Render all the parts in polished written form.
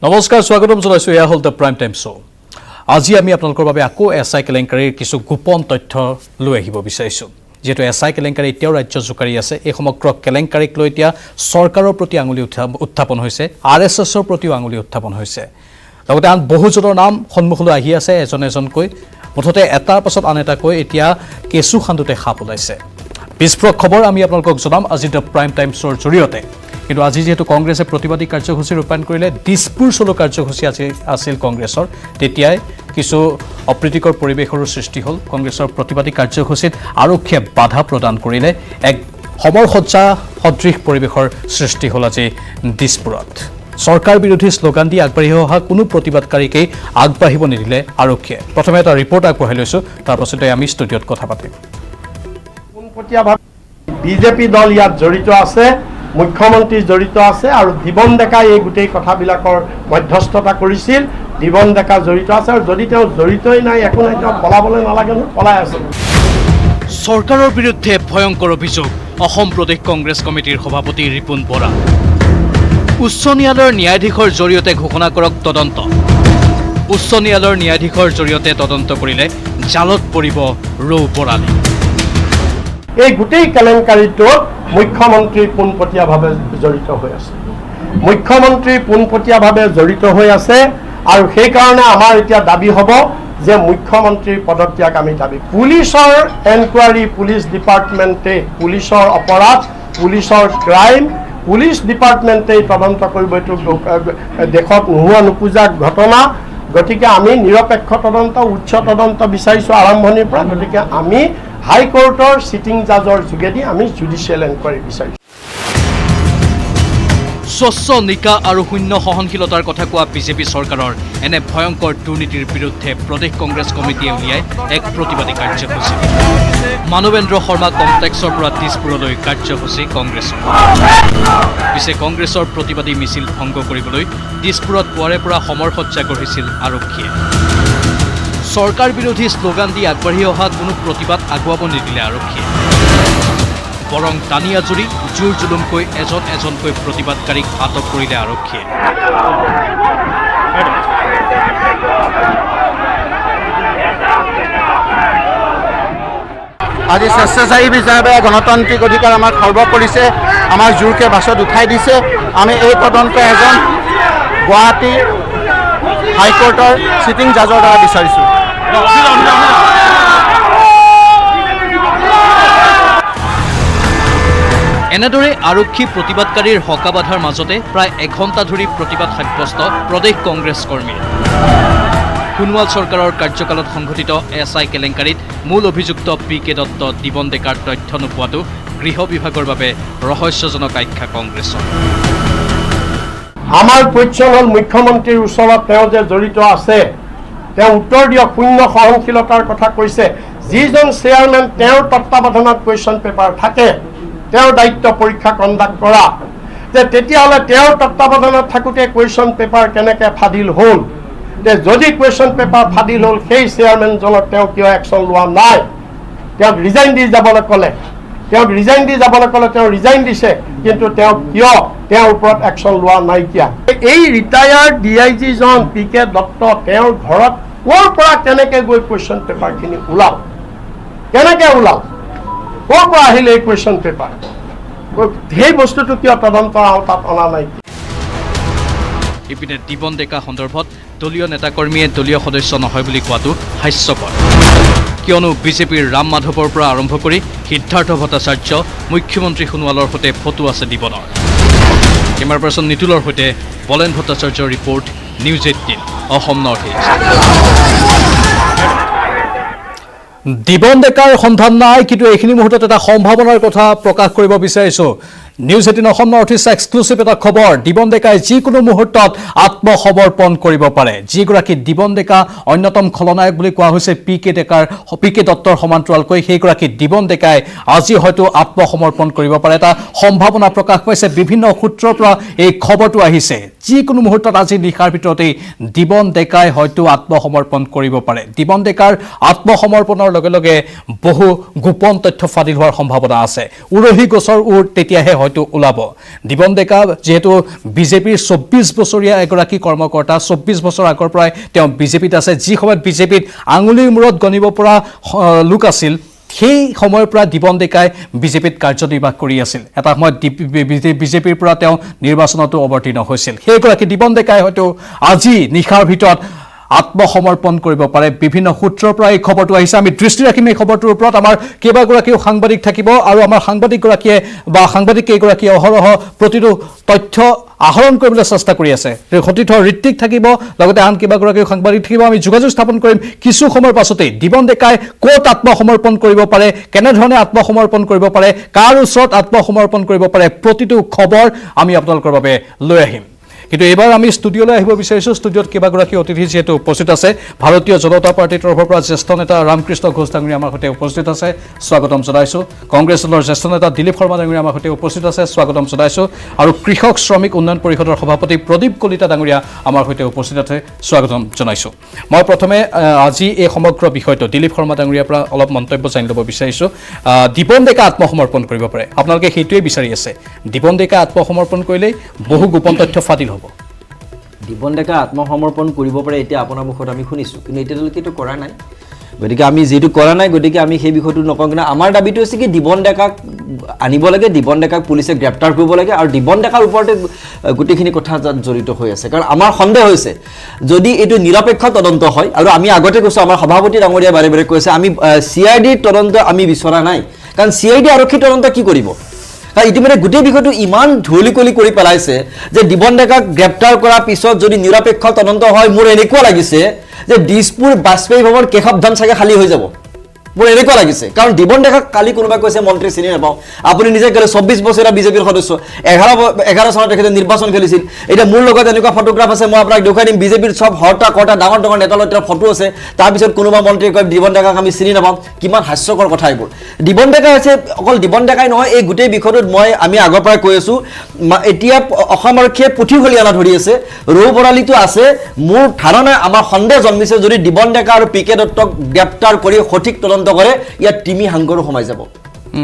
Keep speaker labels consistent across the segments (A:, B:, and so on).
A: নমস্কাৰ স্বাগতম জনাইছো এয়া হল দ্য প্ৰাইম টাইম শ্ব আজি আমি আপোনালোকৰ বাবে আকৌ এছআই কেলেংকাৰীৰ কিছু গোপন তথ্য লৈ আহিব বিচাৰিছো যেটো এছআই কেলেংকাৰী এতিয়াও ৰাজ্য জুকাৰি আছে এই সমগ্ৰ কেলেংকাৰীক লৈ এতিয়া চৰকাৰৰ প্ৰতি আঙুলি উত্থাপন হৈছে আৰএছএছৰ প্ৰতিও আঙুলি উত্থাপন হৈছে লগতে আন বহুজনৰ নাম সন্মুখলৈ আহি আছে এজন এজনকৈ মুঠতে এটাৰ পাছত আন এটাকৈ এতিয়া কেঁচু খান্দুতে সাপ ওলাইছে বিস্ফোৰক খবৰ আমি আপোনালোকক জনাম আজি দ্য প্ৰাইম টাইম শ্ব'ৰ জৰিয়তে কিন্তু আজি যেহেতু কংগ্ৰেছে প্ৰতিবাদী কাৰ্যসূচী ৰূপায়ণ কৰিলে দিছপুৰ চলো কাৰ্যসূচী আছিল কংগ্ৰেছৰ তেতিয়াই কিছু অপ্ৰীতিকৰ পৰিৱেশৰ সৃষ্টি হ'ল কংগ্ৰেছৰ প্ৰতিবাদী কাৰ্যসূচীত আৰক্ষীয়ে বাধা প্ৰদান কৰিলে এক সমৰসজ্জা সদৃশ পৰিৱেশৰ সৃষ্টি হ'ল আজি দিছপুৰত চৰকাৰ বিৰোধী শ্লোগান দি আগবাঢ়ি অহা কোনো প্ৰতিবাদকাৰীকেই আগবাঢ়িব নিদিলে আৰক্ষীয়ে প্ৰথমে এটা ৰিপৰ্ট আগবঢ়াই লৈছো তাৰ পাছতে আমি ষ্টুডিঅ'ত কথা পাতিম
B: বিজেপি দল ইয়াত জড়িত আছে মুখ্যমন্ত্ৰী জড়িত আছে আৰু দিবন ডেকা এই গোটেই কথাবিলাকৰ মধ্যস্থতা কৰিছিল দিবন ডেকা জড়িত আছে আৰু যদি তেওঁ জড়িতই নাই একো নাই তেওঁ পলাবলৈ নালাগে পলাই আছে
A: চৰকাৰৰ বিৰুদ্ধে ভয়ংকৰ অভিযোগ অসম প্ৰদেশ কংগ্ৰেছ কমিটিৰ সভাপতি ৰিপুণ বৰা উচ্চ ন্যায়ালয়ৰ ন্যায়াধীশৰ জৰিয়তে ঘোষণা কৰক তদন্ত উচ্চ ন্যায়ালয়ৰ ন্যায়াধীশৰ জৰিয়তে তদন্ত কৰিলে জালত পৰিব ৰৌ বৰালী
B: এই গোটেই কেলেংকাৰীটোত মুখ্যমন্ত্ৰী পোনপটীয়াভাৱে জড়িত হৈ আছে মুখ্যমন্ত্ৰী পোনপটীয়াভাৱে জড়িত হৈ আছে আৰু সেইকাৰণে আমাৰ এতিয়া দাবী হ'ব যে মুখ্যমন্ত্ৰীৰ পদত্যাগ আমি দাবী পুলিচৰ এনকুৱাৰী পুলিচ ডিপাৰ্টমেণ্টে পুলিচৰ অপৰাধ পুলিচৰ ক্ৰাইম পুলিচ ডিপাৰ্টমেণ্টে তদন্ত কৰিব এইটো দেশত নোহোৱা নোপোজা ঘটনা গতিকে আমি নিৰপেক্ষ তদন্ত উচ্চ তদন্ত বিচাৰিছোঁ আৰম্ভণিৰ পৰা গতিকে আমি হাইকোৰ্টৰ সিটিং জাজৰ যোগেদি আমি জুডিচিয়েল এনকুৱাৰী বিচাৰিছোঁ
A: স্বচ্ছ নিকা আৰু শূন্য সহনশীলতাৰ কথা কোৱা বিজেপি চৰকাৰৰ এনে ভয়ংকৰ দুৰ্নীতিৰ বিৰুদ্ধে প্ৰদেশ কংগ্ৰেছ কমিটিয়ে উলিয়াই এক প্ৰতিবাদী কাৰ্যসূচী মানৱেন্দ্ৰ শৰ্মা কমপ্লেক্সৰ পৰা দিছপুৰলৈ কাৰ্যসূচী কংগ্ৰেছৰ পিছে কংগ্ৰেছৰ প্ৰতিবাদী মিছিল ভংগ কৰিবলৈ দিছপুৰত পুৱাৰে পৰা সমৰসজ্জা গঢ়িছিল আৰক্ষীয়ে চৰকাৰ বিৰোধী শ্লোগান দি আগবাঢ়ি অহা কোনো প্ৰতিবাদ আগুৱাব নিদিলে আৰক্ষীয়ে বৰং টানি আজুৰি জোৰ জুলুমকৈ এজন এজনকৈ প্ৰতিবাদকাৰীক আটক কৰিলে আৰক্ষীয়ে
C: আজি স্বেচ্ছাচাৰী হিচাপে গণতান্ত্ৰিক অধিকাৰ আমাক খৰ্ব কৰিছে আমাক জোৰকে বাছত উঠাই দিছে আমি এই তদন্ত এজন গুৱাহাটী হাইকোৰ্টৰ সিটিং জাজৰ দ্বাৰা বিচাৰিছোঁ
A: এনেদৰে আৰক্ষী প্ৰতিবাদকাৰীৰ হকা বাধাৰ মাজতে প্ৰায় এঘণ্টা ধৰি প্ৰতিবাদ সাব্যস্ত প্ৰদেশ কংগ্ৰেছ কৰ্মীৰ সোণোৱাল চৰকাৰৰ কাৰ্যকালত সংঘটিত এছআই কেলেংকাৰীত মূল অভিযুক্ত পি.কে. দত্ত দিবন ডেকাৰ তথ্য নোপোৱাটো গৃহ বিভাগৰ বাবে ৰহস্যজনক আখ্যা কংগ্ৰেছৰ
B: আমাৰ কোৱেশ্যন হ'ল মুখ্যমন্ত্ৰীৰ ওচৰত তেওঁ যে জড়িত আছে তেওঁ উত্তৰ দিয়ক শূন্য সহনশীলতাৰ কথা কৈছে যিজন চেয়াৰমেন তেওঁৰ তত্বাৱধানত কুৱেশ্যন পেপাৰ থাকে তেওঁৰ দায়িত্ব পৰীক্ষা কণ্ডাক্ট কৰা যে তেতিয়াহ'লে তেওঁৰ তত্বাৱধানত থাকোঁতে কুৱেশ্যন পেপাৰ কেনেকৈ ফাদিল হ'ল যে যদি কুৱেশ্যন পেপাৰ ফাদিল হ'ল সেই চেয়াৰমেনজনক তেওঁ কিয় একশ্যন লোৱা নাই তেওঁক ৰিজাইন দি যাবলৈ ক'লে তেওঁ ৰিজাইন দিছে কিন্তু তেওঁ কিয় তেওঁৰ ওপৰত একশ্যন লোৱা নাইকিয়া এই ৰিটায়াৰ্ড DIG-জন পি.কে. দত্ত তেওঁৰ ঘৰত ক'ৰ পৰা কেনেকৈ গৈ কুৱেশ্যন পেপাৰখিনি কেনেকৈ ক'ৰ পৰা আহিলে এই কুৱেশ্যন পেপাৰ সেই বস্তুটো কিয় তদন্ত তাত অনা নাই
A: ইপিনে দিবন ডেকা সন্দৰ্ভত দলীয় নেতাকৰ্মীয়ে দলীয় সদস্য নহয় বুলি কোৱাটো হাস্যকৰ কিয়নো বিজেপিৰ ৰাম মাধৱৰ পৰা আৰম্ভ কৰি সিদ্ধাৰ্থ ভট্টাচাৰ্য মুখ্যমন্ত্ৰী সোণোৱালৰ সৈতে ফটো আছে দিবনৰ কেমেৰা পাৰ্চন নিতুলৰ সৈতে বলেন ভট্টাচাৰ্যৰ report news 18 Assam north east Dibon ডেকাৰ সন্ধান নাই কিন্তু এইখিনি মুহূৰ্তত এটা সম্ভাৱনাৰ কথা প্ৰকাশ কৰিব বিচাৰিছো news 18 Assam north east exclusive এটা খবৰ দিবন ডেকাই যিকোনো মুহূৰ্তত আত্মসমৰ্পণ কৰিব পাৰে যিগৰাকী দিবন ডেকা অন্যতম খলনায়ক বুলি কোৱা হৈছে পি.কে. দত্তৰ সমান্তৰালকৈ সেইগৰাকী দিবন ডেকাই আজি হয়তো আত্মসমৰ্পণ কৰিব পাৰে এটা সম্ভাৱনা প্ৰকাশ পাইছে বিভিন্ন সূত্ৰৰ পৰা এই খবৰটো আহিছে যিকোনো মুহূৰ্তত আজি নিশাৰ ভিতৰতেই দিবন ডেকাই হয়তো আত্মসমৰ্পণ কৰিব পাৰে দিবন ডেকাৰ আত্মসমৰ্পণৰ লগে লগে বহু গোপন তথ্য ফাদিল হোৱাৰ সম্ভাৱনা আছে উৰহি গছৰ উৰ তেতিয়াহে হয়তো ওলাব দিবন ডেকা যেহেতু বিজেপিৰ 24 বছৰীয়া এগৰাকী কৰ্মকৰ্তা 24 বছৰ আগৰ পৰাই তেওঁ বিজেপিত আছে যি সময়ত বিজেপিত আঙুলিৰ মূৰত গণিব পৰা লোক আছিল সেই সময়ৰ পৰা দিবন ডেকাই বিজেপিত কাৰ্যনিৰ্বাহ কৰি আছিল এটা সময়ত বিজেপিৰ পৰা তেওঁ নিৰ্বাচনতো অৱতীৰ্ণ হৈছিল সেইগৰাকী দিবন ডেকাই হয়তো আজি নিশাৰ ভিতৰত আত্মসমৰ্পণ কৰিব পাৰে বিভিন্ন সূত্ৰৰ পৰা এই খবৰটো আহিছে আমি দৃষ্টি ৰাখিম এই খবৰটোৰ ওপৰত আমাৰ কেইবাগৰাকীও সাংবাদিক থাকিব আৰু আমাৰ সাংবাদিকগৰাকীয়ে বা সাংবাদিক কেইগৰাকীয়ে অহৰহ প্ৰতিটো তথ্য আহৰণ কৰিবলৈ চেষ্টা কৰি আছে সতীৰ্থ ঋত্বিক থাকিব লগতে আন কেইবাগৰাকীও সাংবাদিক থাকিব আমি যোগাযোগ স্থাপন কৰিম কিছু সময়ৰ পাছতেই দিবন ডেকাই ক'ত আত্মসমৰ্পণ কৰিব পাৰে কেনেধৰণে আত্মসমৰ্পণ কৰিব পাৰে কাৰ ওচৰত আত্মসমৰ্পণ কৰিব পাৰে প্ৰতিটো খবৰ আমি আপোনালোকৰ বাবে লৈ আহিম কিন্তু এবাৰ আমি ষ্টুডিঅ'লৈ আহিব বিচাৰিছোঁ ষ্টুডিঅ'ত কেইবাগৰাকী অতিথি যিহেতু উপস্থিত আছে ভাৰতীয় জনতা পাৰ্টিৰ তৰফৰ পৰা জ্যেষ্ঠ নেতা ৰামকৃষ্ণ ঘোষ ডাঙৰীয়া আমাৰ সৈতে উপস্থিত আছে স্বাগতম জনাইছোঁ কংগ্ৰেছ দলৰ জ্যেষ্ঠ নেতা দিলীপ শৰ্মা ডাঙৰীয়া আমাৰ সৈতে উপস্থিত আছে স্বাগতম জনাইছোঁ আৰু কৃষক শ্ৰমিক উন্নয়ন পৰিষদৰ সভাপতি প্ৰদীপ কলিতা ডাঙৰীয়া আমাৰ সৈতে উপস্থিত আছে স্বাগতম জনাইছোঁ মই প্ৰথমে আজি এই সমগ্ৰ বিষয়টো দিলীপ শৰ্মা ডাঙৰীয়াৰ পৰা অলপ মন্তব্য জানি ল'ব বিচাৰিছোঁ দিবন ডেকা আত্মসমৰ্পণ কৰিব পাৰে আপোনালোকে সেইটোৱে বিচাৰি আছে দিবন ডেকা আত্মসমৰ্পণ কৰিলেই বহু গোপন তথ্য ফাদিল হ'ব
D: দিবন ডেকা আত্মসমৰ্পণ কৰিব পাৰে এতিয়া আপোনাৰ মুখত আমি শুনিছোঁ কিন্তু এতিয়ালৈকে এইটো কৰা নাই গতিকে আমি যিটো কৰা নাই গতিকে আমি সেই বিষয়টো নকওঁ কিন্তু আমাৰ দাবীটো হৈছে কি দিবন ডেকাক আনিব লাগে দিবন ডেকাক পুলিচে গ্ৰেপ্তাৰ কৰিব লাগে আৰু দিবন ডেকাৰ ওপৰতে গোটেইখিনি কথা জড়িত হৈ আছে কাৰণ আমাৰ সন্দেহ হৈছে যদি এইটো নিৰপেক্ষ তদন্ত হয় আৰু আমি আগতে কৈছোঁ আমাৰ সভাপতি ডাঙৰীয়া বাৰে বাৰে কৈছে আমি CIDৰ তদন্ত আমি বিচৰা নাই কাৰণ CID আৰক্ষী তদন্ত কি কৰিব কাৰণ ইতিমধ্যে গোটেই বিষয়টো ইমান ধূলিকলি কৰি পেলাইছে যে দিবন ডেকাক গ্ৰেপ্তাৰ কৰাৰ পিছত যদি নিৰপেক্ষ তদন্ত হয় মোৰ এনেকুৱা লাগিছে যে দিছপুৰ বাজপেয়ী ভৱন কেশৱ চাগে খালী হৈ যাব মোৰ এনেকুৱা লাগিছে কাৰণ দিবন ডেকাক কালি কোনোবাই কৈছে মন্ত্ৰী চিনি নাপাওঁ আপুনি নিজে ক'লে 24 বছৰীয়া বিজেপিৰ সদস্য 11 চনত তেখেতে নিৰ্বাচন খেলিছিল এতিয়া মোৰ লগত এনেকুৱা ফটোগ্ৰাফ আছে মই আপোনাক দেখুৱাই দিম বিজেপিৰ চব হৰ্তা কৰ্তা ডাঙৰ ডাঙৰ নেতাৰ ফটো আছে তাৰপিছত কোনোবা মন্ত্ৰীয়ে কয় দিবন ডেকাক আমি চিনি নাপাওঁ কিমান হাস্যকৰ কথা এইবোৰ দিবন ডেকা হৈছে অকল দিবন ডেকাই নহয় এই গোটেই বিষয়টোত আমি আগৰ পৰাই কৈ আছোঁ এতিয়া অসম আৰক্ষীয়ে পুথিখলিয়ানা ধৰি আছে ৰৌ বৰালিটো আছে মোৰ ধাৰণা আমাৰ সন্দেহ জন্মিছে যদি দিবন ডেকা আৰু PK দত্তক গ্ৰেপ্তাৰ কৰি সঠিক তদন্ত কৰে ইয়াত টিমি হাংগৰো সোমাই যাব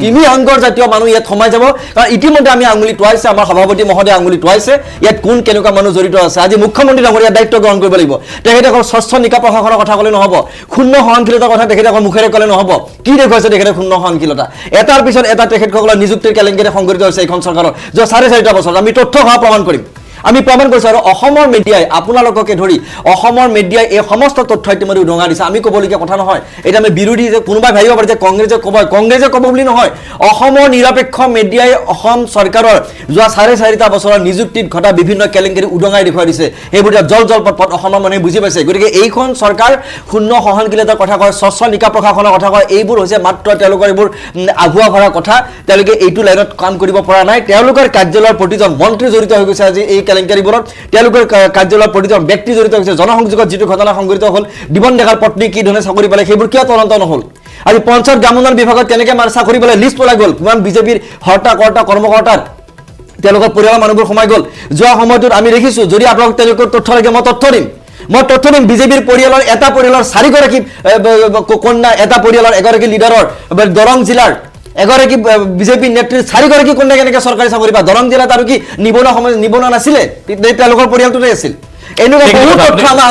D: টিমি হাংগৰ জাতীয় মানুহ ইয়াত সোমাই যাব কাৰণ ইতিমধ্যে আমি আঙুলি টোৱাইছে আমাৰ সভাপতি মহোদয়ে আঙুলি টোৱাইছে ইয়াত কোন কেনেকুৱা মানুহ জড়িত আছে আজি মুখ্যমন্ত্ৰী ডাঙৰীয়া দায়িত্ব গ্ৰহণ কৰিব লাগিব তেখেতে অকল স্বচ্ছ নিকা প্ৰশাসনৰ কথা ক'লে নহ'ব শূন্য সহনশীলতাৰ কথা তেখেতে অকল মুখেৰে ক'লে নহ'ব কি দেখুৱাইছে তেখেতে শূন্য সহনশীলতা এটাৰ পিছত এটা তেখেতসকলৰ নিযুক্তিৰ কেলেংকাৰী সংঘটিত হৈছে এইখন চৰকাৰৰ যোৱা 4.5 বছৰ আমি তথ্য হোৱা প্ৰমাণ কৰিম আমি প্ৰমাণ কৰিছোঁ আৰু অসমৰ মিডিয়াই আপোনালোককে ধৰি অসমৰ মিডিয়াই এই সমস্ত তথ্য ইতিমধ্যে উদঙাই দিছে আমি ক'বলগীয়া কথা নহয় এটা আমি বিৰোধী যে কোনোবাই ভাবিব পাৰে যে কংগ্ৰেছে ক'ব বুলি নহয় অসমৰ নিৰপেক্ষ মিডিয়াই অসম চৰকাৰৰ যোৱা 4.5 বছৰৰ নিযুক্তিত ঘটা বিভিন্ন কেলেংকাৰী উদঙাই দেখুৱাই দিছে সেইবোৰ জলপট অসমৰ মানুহে বুজি পাইছে গতিকে এইখন চৰকাৰ শূন্য সহনশীলতাৰ কথা কয় স্বচ্ছ নিকা প্ৰশাসনৰ কথা কয় এইবোৰ হৈছে মাত্ৰ তেওঁলোকৰ এইবোৰ আভুৱা ভৰা কথা তেওঁলোকে এইটো লাইনত কাম কৰিব পৰা নাই তেওঁলোকৰ কাৰ্যালয়ৰ প্ৰতিজন মন্ত্ৰী জড়িত হৈ গৈছে আজি এই কেলেংকাৰীবোৰত তেওঁলোকৰ কাৰ্যালয়ৰ প্ৰতিজন ব্যক্তি জড়িত হৈছে জনসংযোগত যিটো ঘটনা সংঘটিত হ'ল দিবন ডেকাৰ পত্নী কি ধৰণে চাকৰি পালে সেইবোৰ কিয় তদন্ত নহ'ল আজি পঞ্চায়ত গ্ৰাম উন্নয়ন বিভাগত কেনেকৈ চাকৰি পালে লিষ্ট ওলাই গ'ল কিমান বিজেপিৰ হৰ্তা কৰ্তা কৰ্মকৰ্তাৰ তেওঁলোকৰ পৰিয়ালৰ মানুহবোৰ সোমাই গ'ল যোৱা সময়টোত আমি দেখিছোঁ যদি আপোনালোক তেওঁলোকৰ তথ্য লাগে মই তথ্য দিম বিজেপিৰ পৰিয়ালৰ এটা পৰিয়ালৰ 4গৰাকী কন্যা এটা পৰিয়ালৰ এগৰাকী লিডাৰৰ দৰং জিলাৰ এগৰাকী বিজেপি নেত্ৰী 4গৰাকী কন্যা কেনেকৈ চৰকাৰী চাকৰি পায় দৰং জিলাত আৰু কি নিবনুৱা নাছিলে তেওঁলোকৰ পৰিয়ালটোতে আছিল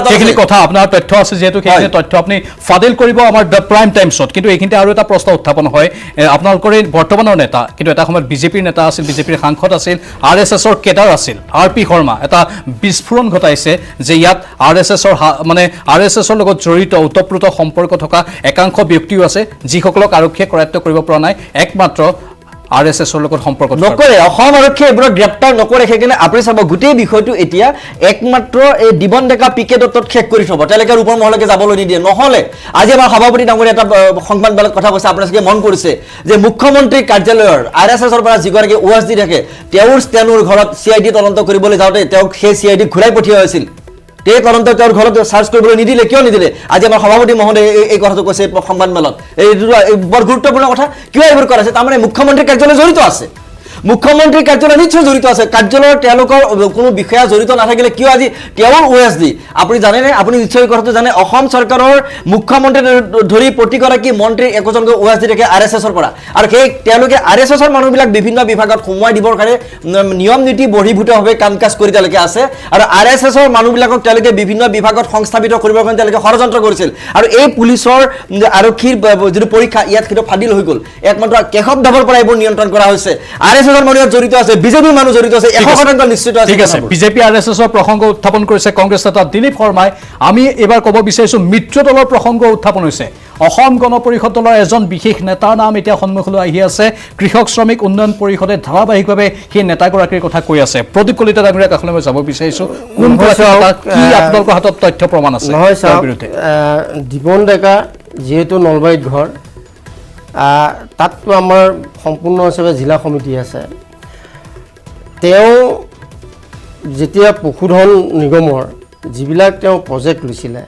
A: সেইখিনি কথা আপোনাৰ তথ্য আছে যিহেতু সেইখিনি তথ্য আপুনি ফাদিল কৰিব আমাৰ দ্য প্ৰাইম টাইমছত কিন্তু এইখিনিতে আৰু এটা প্ৰশ্ন উত্থাপন হয় আপোনালোকৰ বৰ্তমানৰ নেতা কিন্তু এটা সময়ত বিজেপিৰ নেতা আছিল বিজেপিৰ সাংসদ আছিল RSSৰ কেডাৰ আছিল RP শৰ্মা এটা বিস্ফোৰণ ঘটাইছে যে ইয়াত RSSৰ লগত জড়িত ওতঃপ্ৰোত সম্পৰ্ক থকা একাংশ ব্যক্তিও আছে যিসকলক আৰক্ষীয়ে কৰায়ত্ব কৰিব পৰা নাই একমাত্ৰ RSSৰ লগত সম্পৰ্ক
D: নকৰে অসম আৰক্ষীয়ে এইবোৰ গ্ৰেপ্তাৰ নকৰে সেইকাৰণে আপুনি চাব গোটেই বিষয়টো এতিয়া একমাত্ৰ এই দিবন ডেকা PK দত্তত শেষ কৰি থব তেওঁলোকে ওপৰ মহলকে যাবলৈ নিদিয়ে নহ'লে আজি আমাৰ সভাপতি ডাঙৰীয়া এটা সংবাদমেলত কথা কৈছে আপোনালোকে মন কৰিছে যে মুখ্যমন্ত্ৰী কাৰ্যালয়ৰ RSSৰ পৰা যিগৰাকী OSD থাকে তেওঁৰ ঘৰত CID তদন্ত কৰিবলৈ যাওঁতে তেওঁক সেই CID ঘূৰাই পঠিওৱা হৈছিল এই তদন্ত তেওঁৰ ঘৰত চাৰ্চ কৰিবলৈ নিদিলে কিয় নিদিলে আজি আমাৰ সভাপতি মহোদয়ে এই কথাটো কৈছে সংবাদমেলত এই বৰ গুৰুত্বপূৰ্ণ কথা কিয় এইবোৰ কৰাইছে তাৰমানে মুখ্যমন্ত্ৰী কাৰ্যালয় জড়িত আছে মুখ্যমন্ত্ৰীৰ কাৰ্যালয় নিশ্চয় জড়িত আছে কাৰ্যালয়ৰ তেওঁলোকৰ কোনো বিষয়া জড়িত নাথাকিলে কিয় আজি তেওঁৰ OSD আপুনি জানেনে আপুনি নিশ্চয় কথাটো জানে অসম চৰকাৰৰ মুখ্যমন্ত্ৰী ধৰি প্ৰতিগৰাকী মন্ত্ৰীৰ একোজনকৈ OSD থাকে RSSৰ পৰা আৰু সেই তেওঁলোকে RSSৰ মানুহবিলাক বিভিন্ন বিভাগত সোমোৱাই দিবৰ কাৰণে নিয়ম নীতি বহিৰ্ভূতভাৱে কাম কাজ কৰি তেওঁলোকে আছে আৰু RSSৰ মানুহবিলাকক তেওঁলোকে বিভিন্ন বিভাগত সংস্থাপিত কৰিবৰ কাৰণে তেওঁলোকে ষড়যন্ত্ৰ কৰিছিল আৰু এই পুলিচৰ আৰক্ষীৰ যিটো পৰীক্ষা ইয়াত সেইটো ফাদিল হৈ গ'ল একমাত্ৰ কেশৱ ধাৱৰ পৰা এইবোৰ নিয়ন্ত্ৰণ কৰা হৈছে RSSৰ মানুহ জড়িত আছে বিজেপিৰ মানুহ জড়িত আছে 100% নিশ্চিত আছে
A: ঠিক আছে বিজেপি RSSৰ প্ৰসংগ উত্থাপন কৰিছে কংগ্ৰেছ নেতা দিলীপ শৰ্মাই আমি এবাৰ ক'ব বিচাৰিছো মিত্ৰ দলৰ প্ৰসংগ উত্থাপন হৈছে অসম গণ পৰিষদ দলৰ এজন বিশেষ নেতাৰ নাম এতিয়া সন্মুখলৈ আহি আছে কৃষক শ্ৰমিক উন্নয়ন পৰিষদে ধাৰাবাহিকভাৱে সেই নেতাগৰাকীৰ কথা কৈ আছে প্ৰদীপ কলিতা ডাঙৰীয়া কাষলৈ মই যাব বিচাৰিছো কোন কি আপোনালোকৰ হাতত তথ্য প্ৰমাণ আছে
E: নহয় ছাৰ দিবন ডেকা যেহেতু নলবাৰীত ঘৰ তাততো আমাৰ সম্পূৰ্ণ হিচাপে জিলা সমিতি আছে তেওঁ যেতিয়া পশুধন নিগমৰ যিবিলাক তেওঁ প্ৰজেক্ট লৈছিলে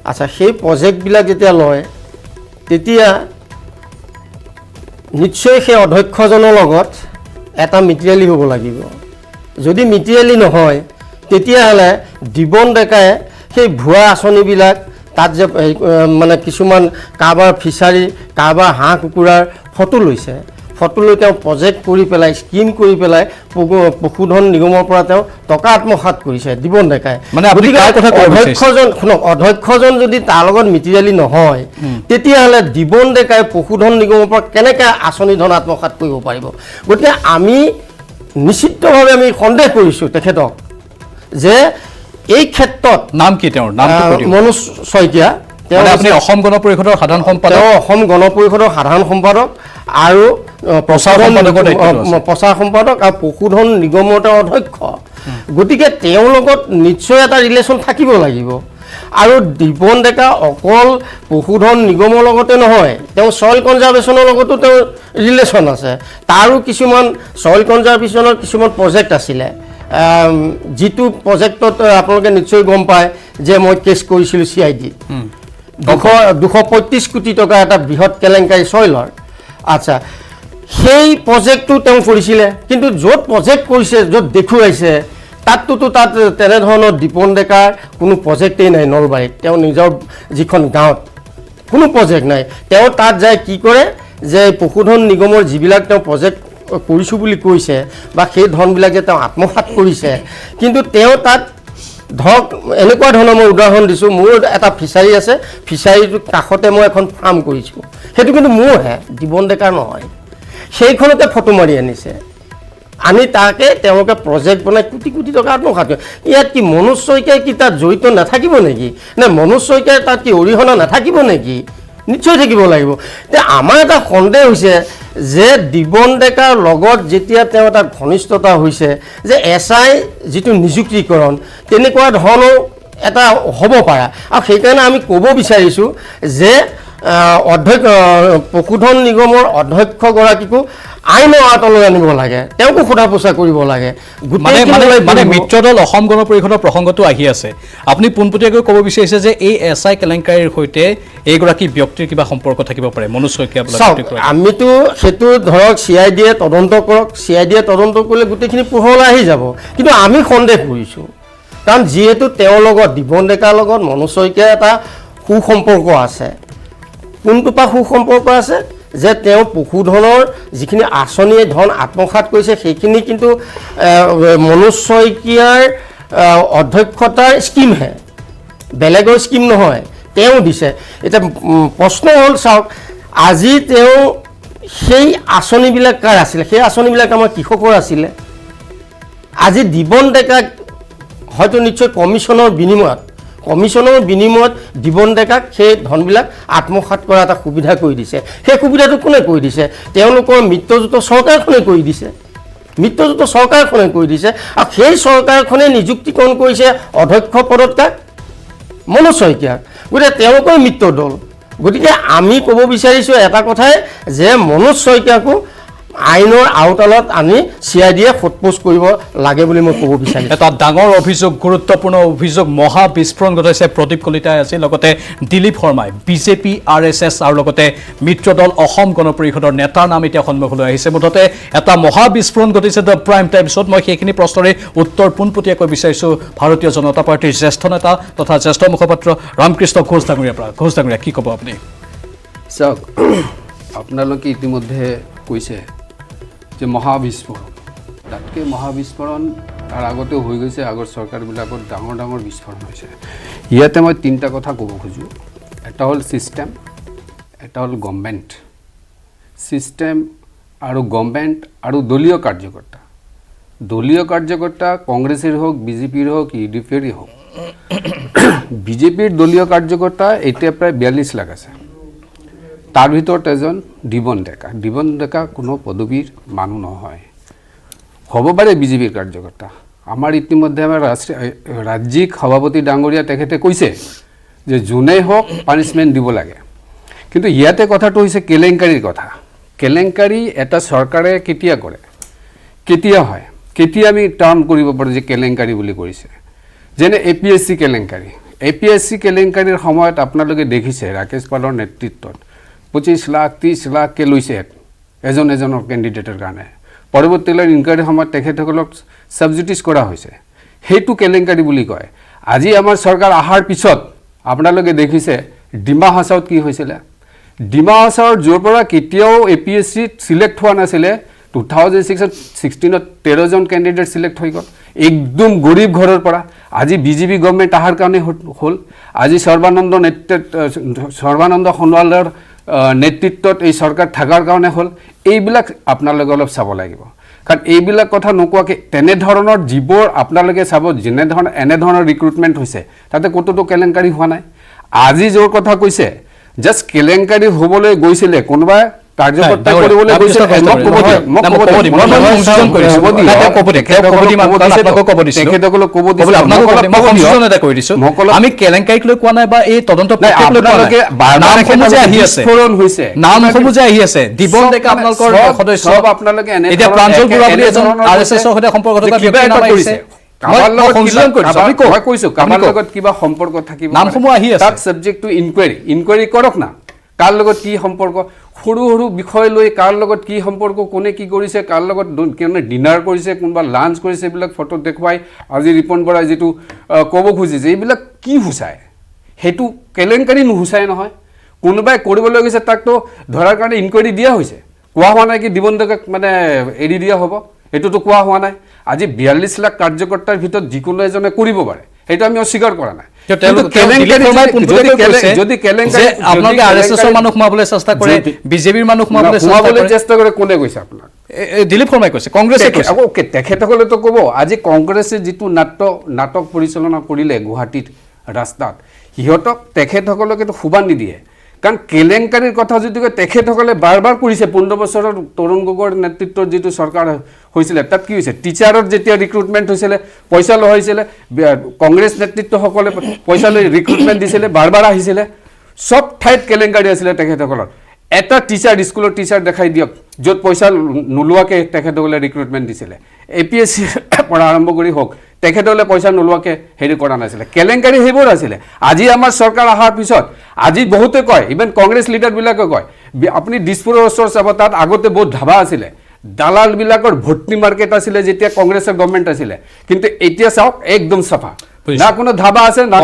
E: আচ্ছা সেই প্ৰজেক্টবিলাক যেতিয়া লয় তেতিয়া নিশ্চয় সেই অধ্যক্ষজনৰ লগত এটা মিটিৰিয়েলি হ'ব লাগিব যদি মিটিৰিয়েলি নহয় তেতিয়াহ'লে দিবন ডেকাই সেই ভুৱা আঁচনিবিলাক তাত যে মানে কিছুমান কাৰোবাৰ ফিচাৰী কাৰোবাৰ হাঁহ কুকুৰাৰ ফটো লৈছে ফটো লৈ তেওঁ প্ৰজেক্ট কৰি পেলাই স্কিম কৰি পেলাই পশুধন নিগমৰ পৰা তেওঁ টকা আত্মসাৎ কৰিছে দিবন ডেকাই
A: মানে
E: অধ্যক্ষজন যদি তাৰ লগত মিটিৰিয়েলি নহয় তেতিয়াহ'লে দিবন ডেকাই পশুধন নিগমৰ পৰা কেনেকৈ আঁচনি ধন আত্মসাৎ কৰিব পাৰিব গতিকে আমি নিশ্চিতভাৱে আমি সন্দেহ কৰিছোঁ তেখেতক যে এই ক্ষেত্ৰত
A: নাম কি তেওঁৰ নামটো
E: মনোজ শইকীয়া তেওঁ
A: আপুনি অসম গণ পৰিষদৰ সাধাৰণ সম্পাদক
E: তেওঁ অসম গণ পৰিষদৰ সাধাৰণ সম্পাদক আৰু প্ৰচাৰ সম্পাদক আৰু পশুধন নিগমৰ তেওঁ অধ্যক্ষ গতিকে তেওঁৰ লগত নিশ্চয় এটা ৰিলেশ্যন থাকিব লাগিব আৰু দিবন ডেকা অকল পশুধন নিগমৰ লগতে নহয় তেওঁ চইল কনজাৰ্ভেশ্যনৰ লগতো তেওঁৰ ৰিলেশ্যন আছে তাৰো কিছুমান চইল কনজাৰ্ভেশ্যনৰ কিছুমান প্ৰজেক্ট আছিলে যিটো প্ৰজেক্টত আপোনালোকে নিশ্চয় গম পায় যে মই কেছ কৰিছিলোঁ CID 235 কোটি টকা এটা বৃহৎ কেলেংকাৰী চইলৰ আচ্ছা সেই প্ৰজেক্টটো তেওঁ কৰিছিলে কিন্তু য'ত প্ৰজেক্ট কৰিছে য'ত দেখুৱাইছে তাততো তাত তেনেধৰণৰ দিপন ডেকাৰ কোনো প্ৰজেক্টেই নাই নলবাৰীত তেওঁ নিজৰ যিখন গাঁৱত কোনো প্ৰজেক্ট নাই তেওঁ তাত যায় কি কৰে যে পশুধন নিগমৰ যিবিলাক তেওঁ প্ৰজেক্ট কৰিছোঁ বুলি কৈছে বা সেই ধনবিলাক যে তেওঁ আত্মসাৎ কৰিছে কিন্তু তেওঁ তাত ধৰক এনেকুৱা ধৰণৰ মই উদাহৰণ দিছোঁ মোৰ এটা ফিচাৰী আছে ফিচাৰীটোৰ কাষতে মই এখন ফাৰ্ম কৰিছোঁ সেইটো কিন্তু মোৰহে দিবন ডেকাৰ নহয় সেইখনতে ফটো মাৰি আনিছে আনি তাকে তেওঁলোকে প্ৰজেক্ট বনাই কোটি কোটি টকা আত্মসাৎ কৰে ইয়াত কি মনোজ শইকীয়াই কি তাত জড়িত নাথাকিব নেকি নে মনোজ শইকীয়াই তাত কি অৰিহণা নাথাকিব নেকি নিশ্চয় থাকিব লাগিব এতিয়া আমাৰ এটা সন্দেহ হৈছে যে দিবন ডেকাৰ লগত যেতিয়া তেওঁ এটা ঘনিষ্ঠতা হৈছে যে SI যিটো নিযুক্তিকৰণ তেনেকুৱা ধৰণৰ এটা হ'ব পাৰে আৰু সেইকাৰণে আমি ক'ব বিচাৰিছোঁ যে পশুধন নিগমৰ অধ্যক্ষগৰাকীকো আইনৰ আঁতৰলৈ আনিব লাগে তেওঁকো সোধা পোছা কৰিব লাগে
A: মানে মিত্ৰ দল অসম গণ পৰিষদৰ প্ৰসংগটো আহি আছে আপুনি পোনপটীয়াকৈ ক'ব বিচাৰিছে যে এই SI কেলেংকাৰীৰ সৈতে এইগৰাকী ব্যক্তিৰ কিবা সম্পৰ্ক থাকিব পাৰে মনোজ শইকীয়া
E: আমিতো সেইটো ধৰক CID তদন্ত কৰক CID তদন্ত কৰিলে গোটেইখিনি পোহৰলৈ আহি যাব কিন্তু আমি সন্দেহ কৰিছোঁ কাৰণ যিহেতু তেওঁৰ লগত দিবন ডেকাৰ লগত মনোজ শইকীয়াৰ এটা সুসম্পৰ্ক আছে কোনটো পৰা সুসম্পৰ্ক আছে যে তেওঁ পশুধনৰ যিখিনি আঁচনিয়ে ধন আত্মসাৎ কৰিছে সেইখিনি কিন্তু মনোজ শইকীয়াৰ অধ্যক্ষতাৰ স্কিমহে বেলেগৰ স্কিম নহয় তেওঁ দিছে এতিয়া প্ৰশ্ন হ'ল চাওক আজি তেওঁ সেই আঁচনিবিলাক কাৰ আছিলে সেই আঁচনিবিলাক আমাৰ কৃষকৰ আছিলে আজি দিবন ডেকাক হয়তো নিশ্চয় কমিশ্যনৰ বিনিময়ত দিবন ডেকাক সেই ধনবিলাক আত্মসাৎ কৰা এটা সুবিধা কৰি দিছে সেই সুবিধাটো কোনে কৰি দিছে তেওঁলোকৰ মিত্ৰজোঁট চৰকাৰখনে কৰি দিছে আৰু সেই চৰকাৰখনে নিযুক্তিকৰণ কৰিছে অধ্যক্ষ পদত কাক মনোজ শইকীয়াক গতিকে তেওঁলোকৰ মিত্ৰ দল গতিকে আমি ক'ব বিচাৰিছোঁ এটা কথাই যে মনোজ শইকীয়াকো আইনৰ আওতালত আনি CID সোধপোছ কৰিব লাগে বুলি মই ক'ব বিচাৰিছোঁ।
A: এটা ডাঙৰ অভিযোগ, গুৰুত্বপূৰ্ণ অভিযোগ, মহা বিস্ফোৰণ ঘটাইছে প্ৰদীপ কলিতাই আছে, লগতে দিলীপ শৰ্মাই, বিজেপি, RSS আৰু লগতে মিত্ৰ দল অসম গণ পৰিষদৰ নেতাৰ নাম এতিয়া সন্মুখলৈ আহিছে। মুঠতে এটা মহা বিস্ফোৰণ ঘটিছে দ্য প্ৰাইম টাইমছত। মই সেইখিনি প্ৰশ্নৰে উত্তৰ পোনপটীয়াকৈ বিচাৰিছোঁ ভাৰতীয় জনতা পাৰ্টীৰ জ্যেষ্ঠ নেতা তথা জ্যেষ্ঠ মুখপাত্ৰ ৰামকৃষ্ণ ঘোষ ডাঙৰীয়াৰ পৰা। ঘোষ ডাঙৰীয়া, কি ক'ব আপুনি?
F: চাওক, আপোনালোকে ইতিমধ্যে কৈছে যে মহাবিস্ফোৰণ, তাতকৈ মহাবিস্ফোৰণ তাৰ আগতেও হৈ গৈছে, আগৰ চৰকাৰবিলাকত ডাঙৰ ডাঙৰ বিস্ফোৰণ হৈছে। ইয়াতে মই তিনিটা কথা ক'ব খোজোঁ। এটা হ'ল ছিষ্টেম, এটা হ'ল গভৰ্ণমেণ্ট। ছিষ্টেম আৰু গভৰ্ণমেণ্ট আৰু দলীয় কাৰ্যকৰ্তা। দলীয় কাৰ্যকৰ্তা কংগ্ৰেছৰ হওক, বিজেপিৰ হওক, UDPৰ হওক। বিজেপিৰ দলীয় কাৰ্যকৰ্তা এতিয়া প্ৰায় 42 লাখ আছে। তাৰ ভিতৰত এজন দিবন ডেকা। দিবন ডেকা কোনো পদবীৰ মানুহ নহয়, হ'ব পাৰে বিজেপিৰ কাৰ্যকৰ্তা। আমাৰ ইতিমধ্যে আমাৰ ৰাজ্যিক সভাপতি ডাঙৰীয়া তেখেতে কৈছে যে যোনেই হওক পানিছমেণ্ট দিব লাগে। কিন্তু ইয়াতে কথাটো হৈছে কেলেংকাৰীৰ কথা। কেলেংকাৰী এটা চৰকাৰে কেতিয়া কৰে, কেতিয়া হয়, কেতিয়া আমি টাৰ্ম কৰিব পাৰোঁ যে কেলেংকাৰী বুলি কৰিছে। যেনে APSC কেলেংকাৰী। APSC কেলেংকাৰীৰ সময়ত আপোনালোকে দেখিছে ৰাকেশ পালৰ নেতৃত্বত 25 লাখ 30 লাখকৈ লৈছে এজনৰ কেণ্ডিডেটৰ কাৰণে। পৰৱৰ্তীলৈ ইনকুৱাৰীৰ সময়ত তেখেতসকলক ছাবজুডিচ কৰা হৈছে। সেইটো কেলেংকাৰী বুলি কয়। আজি আমাৰ চৰকাৰ অহাৰ পিছত আপোনালোকে দেখিছে ডিমা হাছাওত কি হৈছিলে। ডিমা হাছাওৰ য'ৰ পৰা কেতিয়াও APSCত ছিলেক্ট হোৱা নাছিলে, 2016ত 13জন কেণ্ডিডেট ছিলেক্ট হৈ গ'ল, একদম গৰীব ঘৰৰ পৰা। আজি বিজেপি গভৰ্ণমেণ্ট অহাৰ কাৰণে হ'ল। আজি সৰ্বানন্দ সোণোৱালৰ নেতৃত্বত এই চৰকাৰ থকাৰ কাৰণে হ'ল। এইবিলাক আপোনালোকে অলপ চাব লাগিব, কাৰণ এইবিলাক কথা নোকোৱাকৈ তেনেধৰণৰ যিবোৰ আপোনালোকে চাব এনেধৰণৰ ৰিক্ৰুটমেণ্ট হৈছে, তাতে ক'তোতো কেলেংকাৰী হোৱা নাই। আজি য'ৰ কথা কৈছে জাষ্ট কেলেংকাৰী হ'বলৈ গৈছিলে, কোনোবাই কাৰ্যকৰ্তা কৰিবলৈ গৈছিলে।
A: আমি কেলেংকাৰীক লৈ কোৱা নাই বা এই তদন্ত নামসমূহ যে আহি আছে, দিবন ডেকা আপোনালোকৰ সদস্য, এতিয়া প্ৰাঞ্জল বৰুৱা বুলি এজন RSSৰ সৈতে সম্পৰ্ক থকা ব্যক্তিৰ নাম আহিছে।
F: কিবা সম্পৰ্ক থাকিব,
A: নামসমূহ আহি আছে,
F: তাক ছাবজেক্ট টু ইনকুৱাৰী কৰক না। কাৰ লগত কি সম্পৰ্ক, সৰু সৰু বিষয় লৈ কাৰ লগত কি সম্পৰ্ক, কোনে কি কৰিছে, কাৰ লগত কোনে ডিনাৰ কৰিছে, কোনোবা লাঞ্চ কৰিছে, এইবিলাক ফটো দেখুৱাই আজি ৰিপন বৰাই যিটো ক'ব খুজিছে, এইবিলাক কি সূচায়? সেইটো কেলেংকাৰী নুসূচায় নহয়। কোনোবাই কৰিবলৈ গৈছে তাকতো ধৰাৰ কাৰণে ইনকুৱাৰী দিয়া হৈছে। কোৱা হোৱা নাই কি দিবন ডেকাক মানে এৰি দিয়া হ'ব, এইটোতো কোৱা হোৱা নাই। আজি 42 লাখ কাৰ্যকৰ্তাৰ ভিতৰত যিকোনো এজনে কৰিব পাৰে, সেইটো আমি অস্বীকাৰ কৰা নাই।
A: দিলীপ শৰ্মাই কৈছে, কংগ্ৰেছে
F: তেখেতসকলেতো ক'ব আজি কংগ্ৰেছে যিটো নাটক পৰিচালনা কৰিলে গুৱাহাটীত ৰাস্তাত, সিহঁতক তেখেতসকলকেতো শুবা নিদিয়ে। কাৰণ কেলেংকাৰীৰ কথা যদি কয়, তেখেতসকলে বাৰ বাৰ কৰিছে। 15 বছৰৰ তৰুণ গগৈৰ নেতৃত্বত যিটো চৰকাৰ হৈছিলে, তাত কি হৈছে, টিচাৰৰ যেতিয়া ৰিক্ৰুটমেণ্ট হৈছিলে পইচা লোৱা হৈছিলে, কংগ্ৰেছ নেতৃত্বসকলে পইচা লৈ ৰিক্ৰুটমেণ্ট দিছিলে, বাৰ বাৰ আহিছিলে। চব ঠাইত কেলেংকাৰী আছিলে তেখেতসকলৰ। এটা টিচাৰ, স্কুলৰ টিচাৰ দেখাই দিয়ক য'ত পইচা নোলোৱাকৈ তেখেতসকলে ৰিক্ৰুটমেণ্ট দিছিলে। APSC পৰা আৰম্ভ কৰি হওক, তেখেতসকলে পইচা নোলোৱাকৈ হেৰি কৰা নাছিলে। কেলেংকাৰী সেইবোৰ আছিলে। আজি আমাৰ চৰকাৰ অহাৰ পিছত আজি বহুতে কয়, ইভেন কংগ্ৰেছ লিডাৰবিলাকে কয়, আপুনি দিছপুৰৰ ওচৰত চাব, তাত আগতে বহুত ধাবা আছিলে, দালালবিলাকৰ ভৰ্তি মাৰ্কেট আছিলে যেতিয়া কংগ্ৰেছৰ গভৰ্ণমেণ্ট আছিলে। কিন্তু এতিয়া চাওক একদম চাফা, না কোনো ধাবা আছে, না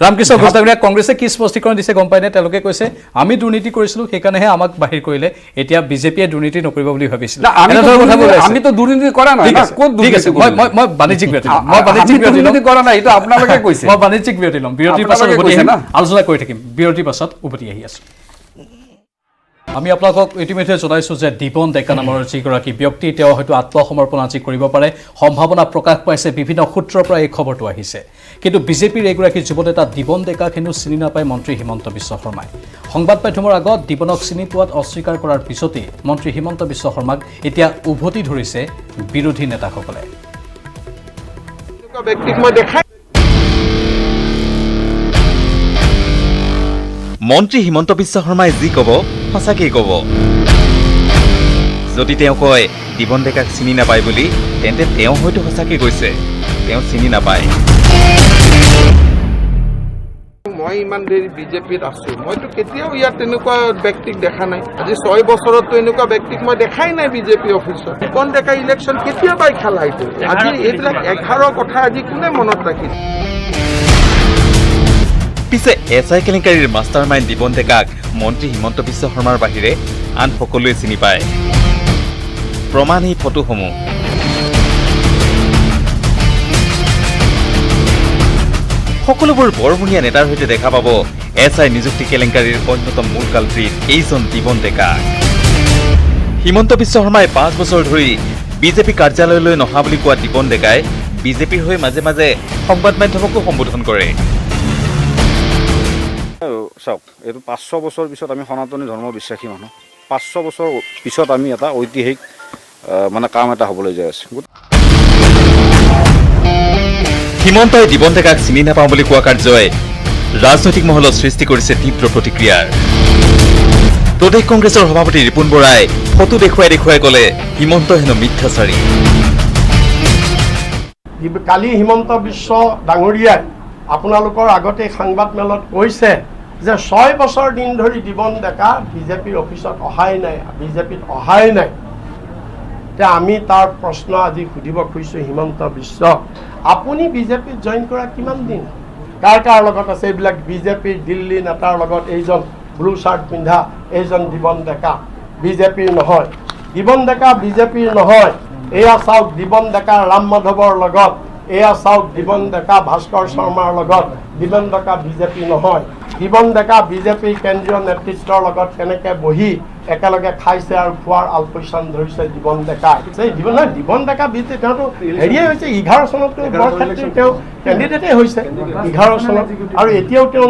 A: ৰামকৃষ্ণ ঘোষ ডাঙৰীয়া। কংগ্ৰেছে কি স্পষ্টীকৰণ দিছে গম পায়নে? তেওঁলোকে কৈছে আমি দুৰ্নীতি কৰিছিলোঁ, সেইকাৰণেহে আমাক বাহিৰ কৰিলে, এতিয়া বিজেপিয়ে দুৰ্নীতি নকৰিব বুলি ভাবিছিল।
F: আমিতো দুৰ্নীতি কৰা নাই,
A: মই বাণিজ্যিক বিৰতি ল'ম, বিৰতিৰ পাছত উভতি আহিম, আলোচনা কৰি থাকিম। বিৰতিৰ পাছত উভতি আহি আছো। আমি আপোনালোকক ইতিমধ্যে জনাইছোঁ যে দিবন ডেকা নামৰ যিগৰাকী ব্যক্তি, তেওঁ হয়তো আত্মসমৰ্পণ আজি কৰিব পাৰে, সম্ভাৱনা প্ৰকাশ পাইছে। বিভিন্ন সূত্ৰৰ পৰা এই খবৰটো আহিছে। কিন্তু বিজেপিৰ এগৰাকী যুৱনেতা দিবন ডেকাক হেনো চিনি নাপায় মন্ত্ৰী হিমন্ত বিশ্ব শৰ্মাই। সংবাদ মাধ্যমৰ আগত দিবনক চিনি পোৱাত অস্বীকাৰ কৰাৰ পিছতেই মন্ত্ৰী হিমন্ত বিশ্ব শৰ্মাক এতিয়া উভতি ধৰিছে বিৰোধী নেতাসকলে।
G: মন্ত্ৰী হিমন্ত বিশ্ব শৰ্মাই যি ক'ব সঁচাকেই ক'ব। যদি তেওঁ কয় দিবন ডেকাক চিনি নাপায় বুলি, তেন্তে তেওঁ হয়তো সঁচাকৈ কৈছে, তেওঁ চিনি নাপায়।
H: মই ইমান দেৰি বিজেপিত আছো, মইতো কেতিয়াও ইয়াত তেনেকুৱা ব্যক্তিক দেখা নাই। আজি 6 বছৰতো এনেকুৱা ব্যক্তিক মই দেখাই নাই বিজেপি অফিচত। দিবন ডেকা ইলেকশ্যন কেতিয়াবাই খেলা এইটো। আজি এইবিলাক 11 কথা আজি কোনে মনত ৰাখিছে?
G: পিছে SI কেলেংকাৰীৰ মাষ্টাৰ মাইণ্ড দিবন ডেকাক মন্ত্ৰী হিমন্ত বিশ্ব শৰ্মাৰ বাহিৰে আন সকলোৱে চিনি পায়। প্ৰমাণ এই ফটোসমূহ। সকলোবোৰ বৰমুনীয়া নেতাৰ সৈতে দেখা পাব SI নিযুক্তি কেলেংকাৰীৰ অন্যতম মূল কালপ্ৰিট এইজন দিবন ডেকা। হিমন্ত বিশ্ব শৰ্মাই 5 বছৰ ধৰি বিজেপি কাৰ্যালয়লৈ নহা বুলি কোৱা দিবন ডেকাই বিজেপিৰ হৈ মাজে মাজে সংবাদ মাধ্যমকো সম্বোধন কৰে।
I: চাওক, এইটো 500 বছৰ পিছত আমি সনাতনী ধৰ্ম বিশ্বাসী মানুহ, 500 বছৰ পিছত আমি এটা ঐতিহাসিক মানে কাম এটা হ'বলৈ যাই আছে।
G: হিমন্তই দিবন ডেকাক চিনি নাপাওঁ বুলি কোৱা কাৰ্যই ৰাজনৈতিক মহলত সৃষ্টি কৰিছে তীব্ৰ প্ৰতিক্ৰিয়াৰ। প্ৰদেশ কংগ্ৰেছৰ সভাপতি ৰিপুণ বৰাই ফটো দেখুৱাই ক'লে হিমন্ত হেনো মিথ্যাচাৰী।
B: কালি হিমন্ত বিশ্ব ডাঙৰীয়াই আপোনালোকৰ আগতে সংবাদ মেলত কৈছে যে 6 বছৰ দিন ধৰি দিবন ডেকা বিজেপিৰ অফিচত অহাই নাই, বিজেপিত অহাই নাই। এতিয়া আমি তাৰ প্ৰশ্ন আজি সুধিব খুজিছোঁ হিমন্ত বিশ্ব, আপুনি বিজেপিত জইন কৰা কিমান দিন? কাৰ লগত আছে এইবিলাক বিজেপিৰ দিল্লী নেতাৰ লগত? এইজন ব্লু চাৰ্ট পিন্ধা এইজন দিবন ডেকা বিজেপিৰ নহয়। দিবন ডেকা বিজেপিৰ নহয়। এয়া চাওক দিবন ডেকা ৰাম মাধৱৰ লগত, এয়া চাওক দিবন ডেকা ভাস্কৰ শৰ্মাৰ লগত। দিবন ডেকা বিজেপি নহয়। দিবন ডেকা বিজেপিৰ কেন্দ্ৰীয় নেতৃত্বৰ লগত কেনেকৈ বহি একেলগে খাইছে আৰু খোৱাৰ আলপৈচান ধৰিছে দিবন ডেকা। দিবন ডেকা বিজেপি তেওঁতো হেৰিয়ে হৈছে 11 চনতো বৰক্ষেত্ৰীৰ তেওঁ কেণ্ডিডেটেই হৈছে 11 চনত, আৰু এতিয়াও তেওঁ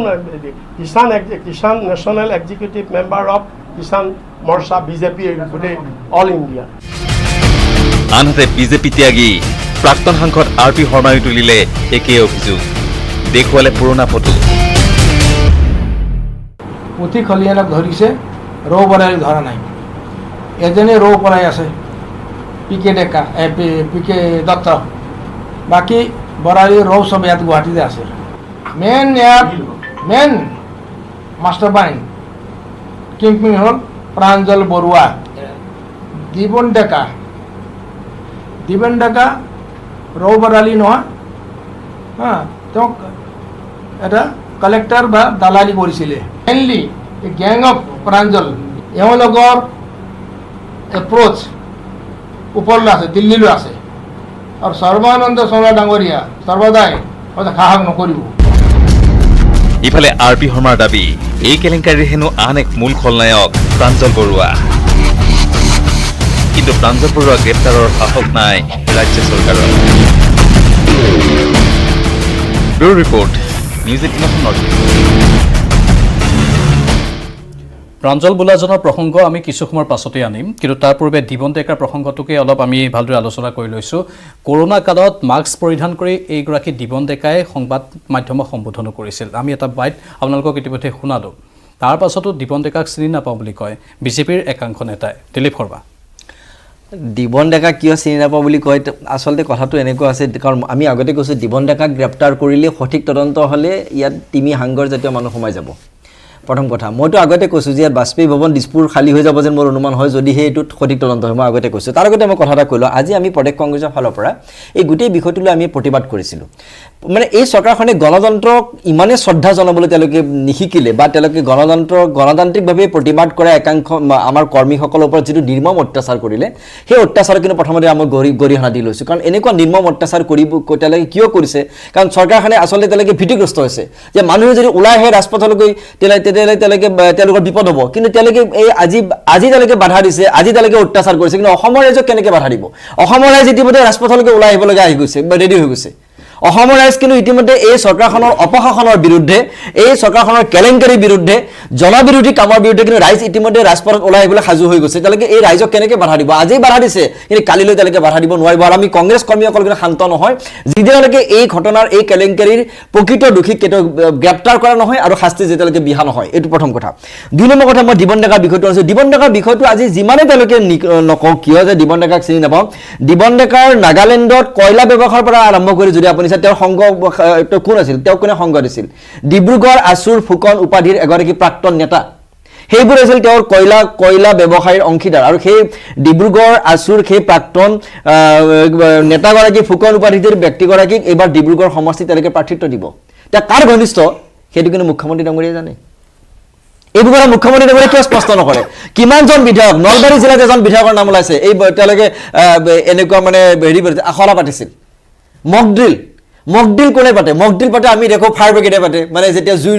B: Kisan national executive member of Kisan Morcha BJP গোটেই অল ইণ্ডিয়া।
G: আনহাতে বিজেপি ত্যাগী প্ৰাক্তন সাংসদ RP শৰ্মাই তুলিলে একেই অভিযোগ, দেখুৱালে পুৰণা ফটো।
J: পুথি খলিয়ানক ধৰিছে, ৰৌ বৰাইক ধৰা নাই। এজনে ৰৌ পলাই আছে, PK ডেকা, PK দত্ত, বাকী বৰালি ৰৌ চব ইয়াত গুৱাহাটীতে আছে। মেইন মাষ্টাৰ মাইণ্ড কিংপিন হ'ল প্ৰাঞ্জল বৰুৱা। দিবন ডেকা ৰৌ বৰালি নহয়, তেওঁক এটা কালেক্টৰ বা দালালি কৰিছিলে। মেইনলি গ্যাং অফ প্ৰাঞ্জল, এওঁলোকৰ এপ্ৰ'চ ওপৰলৈ আছে, দিল্লীলৈ আছে। আৰু সৰ্বানন্দ সোণোৱাল ডাঙৰীয়া সৰ্বদাই সাহস নকৰিব।
G: ইফালে RP শৰ্মাৰ দাবী এই কেলেংকাৰীৰ হেনো আন এক মূল খলনায়ক প্ৰাঞ্জল বৰুৱা। কিন্তু প্ৰাঞ্জল বৰুৱা গ্ৰেপ্তাৰৰ সাহস নাই ৰাজ্য চৰকাৰৰ। Bureau report, news 18 north east.
A: Pranjal বোলাজনৰ প্ৰসংগ আমি কিছু সময়ৰ পাছতে আনিম, কিন্তু তাৰ পূৰ্বে দিবন ডেকাৰ প্ৰসংগটোকে অলপ আমি ভালদৰে আলোচনা কৰি লৈছোঁ। কৰোণা কালত মাস্ক পৰিধান কৰি এইগৰাকী দিবন ডেকাই সংবাদ মাধ্যমক সম্বোধনো কৰিছিল। আমি এটা বাইট আপোনালোকক ইতিমধ্যে শুনালোঁ। তাৰ পাছতো দিবন ডেকাক চিনি নাপাওঁ বুলি কয় বিজেপিৰ একাংশ নেতাই। দিলীপ শৰ্মা,
D: দিবন ডেকা কিয় চিনি নাপাওঁ বুলি কয়? আচলতে কথাটো এনেকুৱা আছে, কাৰণ আমি আগতে কৈছোঁ দিবন ডেকাক গ্ৰেপ্তাৰ কৰিলে সঠিক তদন্ত হ'লে ইয়াত তিমি হাংগৰ জাতীয় মানুহ সোমাই যাব। প্ৰথম কথা, মইতো আগতে কৈছোঁ যে ইয়াত বাজপেয়ী ভৱন দিছপুৰ খালী হৈ যাব যেন মোৰ অনুমান হয়, যদিহে এইটোত সঠিক তদন্ত হয়। মই আগতে কৈছোঁ। তাৰ আগতে মই কথা এটা কৈ লওঁ, আজি আমি প্ৰদেশ কংগ্ৰেছৰ ফালৰ পৰা এই গোটেই বিষয়টোলৈ আমি প্ৰতিবাদ কৰিছিলোঁ। মানে এই চৰকাৰখনে গণতন্ত্ৰক ইমানেই শ্ৰদ্ধা জনাবলৈ তেওঁলোকে নিশিকিলে, বা তেওঁলোকে গণতান্ত্ৰিকভাৱে প্ৰতিবাদ কৰা একাংশ আমাৰ কৰ্মীসকলৰ ওপৰত যিটো নিৰ্মম অত্যাচাৰ কৰিলে, সেই অত্যাচাৰ কিন্তু প্ৰথমতে আমি গৰিহণা দি লৈছোঁ। কাৰণ এনেকুৱা নিৰ্মম অত্যাচাৰ তেওঁলোকে কিয় কৰিছে? কাৰণ চৰকাৰখনে আচলতে তেওঁলোকে ভীতিগ্ৰস্ত হৈছে যে মানুহে যদি ওলাই আহে ৰাজপথলৈ তেতিয়াহ'লে তেওঁলোকৰ বিপদ হ'ব। কিন্তু তেওঁলোকে এই আজি তেওঁলোকে বাধা দিছে, আজি তেওঁলোকে অত্যাচাৰ কৰিছে, কিন্তু অসমৰ ৰাইজক কেনেকৈ বাধা দিব? অসমৰ ৰাইজ ইতিমধ্যে ৰাজপথলৈকে ওলাই আহিবলগীয়া আহি গৈছে, ৰেডি হৈ গৈছে। অসমৰ ৰাইজ কিন্তু ইতিমধ্যে এই চৰকাৰখনৰ অপশাসনৰ বিৰুদ্ধে, এই চৰকাৰখনৰ কেলেংকাৰীৰ বিৰুদ্ধে, জনবিৰোধী কামৰ বিৰুদ্ধে কিন্তু ৰাইজ ইতিমধ্যে ৰাজপথত ওলাই আহিবলৈ সাজু হৈ গৈছে। তেওঁলোকে এই ৰাইজক কেনেকৈ বাধা দিব? আজিই বাধা দিছে, কিন্তু কালিলৈ তেওঁলোকে বাধা দিব নোৱাৰিব। আৰু আমি কংগ্ৰেছ কৰ্মীসকল কিন্তু শান্ত নহয়, যিদিনালৈকে এই ঘটনাৰ, এই কেলেংকাৰীৰ প্ৰকৃত দোষীক কেতিয়াও গ্ৰেপ্তাৰ কৰা নহয় আৰু শাস্তি যেতিয়ালৈকে বিহা নহয়। এইটো প্ৰথম কথা। 2 নম্বৰ কথা, মই দিবন ডেকাৰ বিষয়টো আছোঁ। দিবন ডেকাৰ বিষয়টো আজি যিমানে তেওঁলোকে নকওঁ কিয় যে দিবন ডেকাক চিনি নাপাওঁ, দিবন ডেকাৰ নাগালেণ্ডত কয়লা ব্যৱসায়ৰ পৰা আৰম্ভ কৰি যদি আপুনি চাই, তেওঁৰ সংঘ কোন আছিল, তেওঁক কোনে সংঘ দিছিল? ডিব্ৰুগড় আছুৰ ফুকন উপাধিৰ এগৰাকী প্ৰাক্তন নেতা। সেইবোৰ আছিল তেওঁৰ কয়লা ব্যৱসায়ীৰ অংশীদাৰ। আৰু সেই ডিব্ৰুগড় আছুৰ সেই প্ৰাক্তন নেতাগৰাকী, ফুকন উপাধিৰ ব্যক্তিগৰাকীক এইবাৰ ডিব্ৰুগড় সমষ্টিত তেওঁলোকে প্ৰাৰ্থিত্ব দিব। এতিয়া কাৰ ঘনিষ্ঠ সেইটো কিন্তু মুখ্যমন্ত্ৰী ডাঙৰীয়াই জানে। এইবোৰ কথা মুখ্যমন্ত্ৰী ডাঙৰীয়াই কিয় স্পষ্ট নকৰে? কিমানজন বিধায়ক, নলবাৰী জিলাত এজন বিধায়কৰ নাম ওলাইছে, এই তেওঁলোকে এনেকুৱা মানে আখৰা পাতিছিল। মকড্ৰিল কোনে পাতে? মকড্ৰিল পাতে আমি দেখো ফায়াৰ ব্ৰিগেডে পাতে, মানে যেতিয়া জুই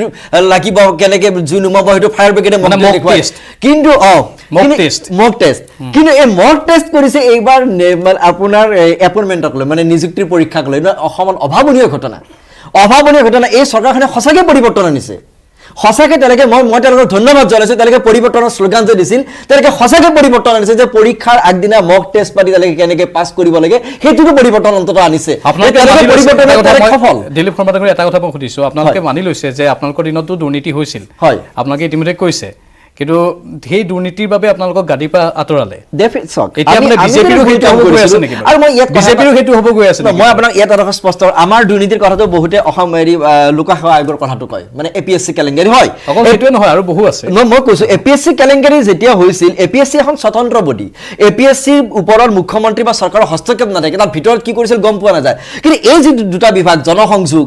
D: লাগিব কেনেকে জুই নুমাব সেইটো ফায়াৰ ব্ৰিগেডে দেখুৱাই। কিন্তু মক টেষ্ট, কিন্তু এই মক টেষ্ট কৰিছে এইবাৰ আপোনাৰ এপইণ্টমেণ্টক লৈ, মানে নিযুক্তিৰ পৰীক্ষাক লৈ। অসমত অভাৱনীয় ঘটনা। এই চৰকাৰখনে সঁচাকৈ পৰিৱৰ্তন আনিছে। সঁচাকৈ তেওঁলোকে মই তেওঁলোকক ধন্যবাদ জনাইছোঁ। তেওঁলোকে পৰিৱৰ্তনৰ শ্লোগান যে দিছিল, তেওঁলোকে সঁচাকৈ পৰিৱৰ্তন আনিছে, যে পৰীক্ষাৰ আগদিনা মক টেষ্ট পাতি তেওঁলোকে কেনেকৈ পাছ কৰিব লাগে সেইটোতো পৰিৱৰ্তন অন্তত আনিছে।
A: দিলীপ শৰ্মা ডাঙৰীয়া, এটা কথা মই সুধিছোঁ, আপোনালোকে মানি লৈছে যে আপোনালোকৰ দিনতো দুৰ্নীতি হৈছিল,
D: হয়, আপোনালোকে
A: ইতিমধ্যে কৈছে, কিন্তু সেই দুৰ্নীতিৰ বাবে আপোনালোকক গাদীৰ পৰা আঁতৰালে।
D: মই আপোনাক ইয়াত এটা স্পষ্ট, আমাৰ দুৰ্নীতিৰ কথাটো বহুতে অসম লোকসেৱা আয়োগৰ কথাটো কয়, মানে APSC কেলেংকাৰী হয়,
A: সেইটোৱে নহয় আৰু বহু আছে।
D: মই কৈছোঁ APSC কেলেংকাৰী যেতিয়া হৈছিল, APSC এখন স্বতন্ত্ৰ বডি, APSCৰ ওপৰত মুখ্যমন্ত্ৰী বা চৰকাৰৰ হস্তক্ষেপ নাথাকে, তাৰ ভিতৰত কি কৰিছিল গম পোৱা নাযায়। কিন্তু এই যি দুটা বিভাগ, জনসংযোগ,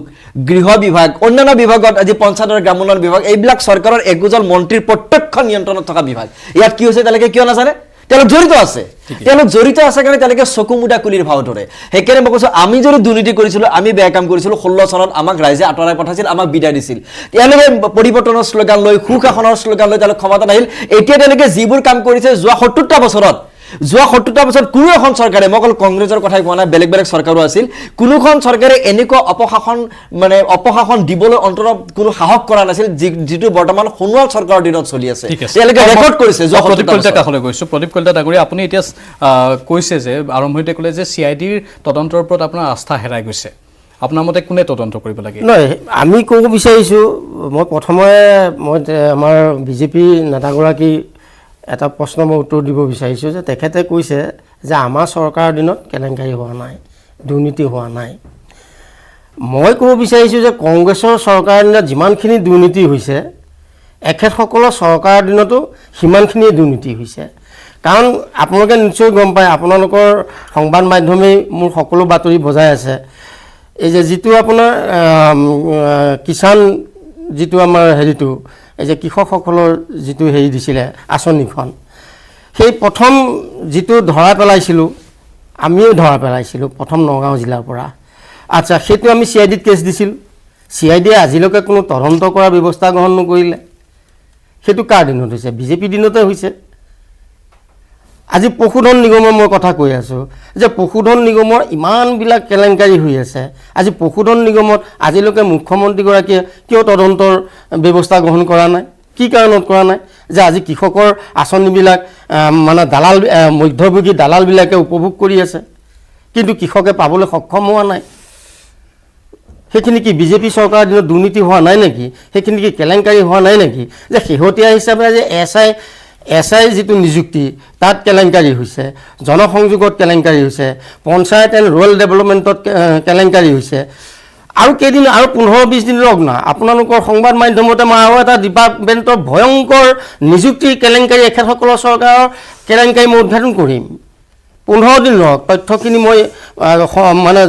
D: গৃহ বিভাগ, অন্যান্য বিভাগত আজি পঞ্চায়ত আৰু গ্ৰাম উন্নয়ন বিভাগ, এইবিলাক চৰকাৰৰ একোজন মন্ত্ৰীৰ প্ৰত্যক্ষ নিয়ন্ত্ৰণত থকা বিভাগ। ইয়াত কি হৈছে তেওঁলোকে কিয় নাজানে? তেওঁলোক জড়িত আছে কাৰণে তেওঁলোকে চকু মুদা কুলিৰ ভাও ধৰে। সেইকাৰণে মই কৈছোঁ, আমি যদি দুৰ্নীতি কৰিছিলোঁ, আমি বেয়া কাম কৰিছিলোঁ, 16 চনত আমাক ৰাইজে আঁতৰাই পঠাইছিল, আমাক বিদায় দিছিল। তেওঁলোকে পৰিৱৰ্তনৰ শ্লোগান লৈ, সুশাসনৰ শ্লোগান লৈ তেওঁলোক ক্ষমতাত আহিল। এতিয়া তেওঁলোকে যিবোৰ কাম কৰিছে যোৱা 70টা বছৰত কোনো এখন চৰকাৰে, মই অকল কংগ্ৰেছৰ কথাই কোৱা নাই, বেলেগ চৰকাৰো আছিল, কোনোখন চৰকাৰে এনেকুৱা অপশাসন দিবলৈ অন্তত কোনো সাহস কৰা নাছিল, যিটো বৰ্তমান সোণোৱাল চৰকাৰৰ দিনত চলি আছে। তেওঁলোকে ৰেকৰ্ড কৰিছে।
A: প্ৰদীপ কলিতা কাষলৈ গৈছোঁ। প্ৰদীপ কলিতা ডাঙৰীয়া, আপুনি এতিয়া কৈছে যে আৰম্ভণিতে ক'লে যে CIDৰ তদন্তৰ ওপৰত আপোনাৰ আস্থা হেৰাই গৈছে। আপোনাৰ মতে কোনে তদন্ত কৰিব লাগে?
E: নহয়, আমি ক'ব বিচাৰিছোঁ, মই প্ৰথমে আমাৰ BJP নেতাগৰাকী এটা প্ৰশ্ন মই উত্তৰ দিব বিচাৰিছোঁ, যে তেখেতে কৈছে যে আমাৰ চৰকাৰৰ দিনত কেলেংকাৰী হোৱা নাই, দুৰ্নীতি হোৱা নাই। মই ক'ব বিচাৰিছোঁ যে কংগ্ৰেছৰ চৰকাৰৰ দিনত যিমানখিনি দুৰ্নীতি হৈছে, এখেতসকলৰ চৰকাৰৰ দিনতো সিমানখিনিয়ে দুৰ্নীতি হৈছে। কাৰণ আপোনালোকে নিশ্চয় গম পায়, আপোনালোকৰ সংবাদ মাধ্যমেই মোৰ সকলো বাতৰি বজাই আছে, এই যে যিটো আপোনাৰ কিষাণ যিটো আমাৰ হেৰিটো, এই যে কৃষকসকলৰ যিটো হেৰি দিছিলে আঁচনিখন, সেই প্ৰথম যিটো ধৰা পেলাইছিলোঁ, আমিও ধৰা পেলাইছিলোঁ প্ৰথম নগাঁও জিলাৰ পৰা। আচ্ছা, সেইটো আমি CIDত কেছ দিছিলোঁ। CIDয়ে আজিলৈকে কোনো তদন্ত কৰাৰ ব্যৱস্থা গ্ৰহণ নকৰিলে। সেইটো কাৰ দিনত হৈছে? BJP দিনতে হৈছে। আজি পশুধন নিগমৰ মই কথা কৈ আছোঁ, যে পশুধন নিগমৰ ইমানবিলাক কেলেংকাৰী হৈ আছে। আজি পশুধন নিগমত আজিলৈকে মুখ্যমন্ত্ৰীগৰাকীয়ে কিয় তদন্তৰ ব্যৱস্থা গ্ৰহণ কৰা নাই? কি কাৰণত কৰা নাই? যে আজি কৃষকৰ আঁচনিবিলাক মানে মধ্যভোগী দালালবিলাকে উপভোগ কৰি আছে, কিন্তু কৃষকে পাবলৈ সক্ষম হোৱা নাই। সেইখিনি কি BJP চৰকাৰৰ দিনত দুৰ্নীতি হোৱা নাই নেকি? সেইখিনি কি কেলেংকাৰী হোৱা নাই নেকি? যে শেহতীয়া হিচাপে যে SI যিটো নিযুক্তি, তাত কেলেংকাৰী হৈছে, জনসংযোগত কেলেংকাৰী হৈছে, পঞ্চায়ত এণ্ড ৰুৰেল ডেভেলপমেণ্টত কেলেংকাৰী হৈছে। আৰু কেইদিন আৰু 15-20 দিন লগ না, আপোনালোকৰ সংবাদ মাধ্যমতে মই আৰু এটা ডিপাৰ্টমেণ্টৰ ভয়ংকৰ নিযুক্তিৰ কেলেংকাৰী, এখেতসকলৰ চৰকাৰৰ কেলেংকাৰী মই উদ্ঘাটন কৰিম। 15 দিন লগ, তথ্যখিনি মই মানে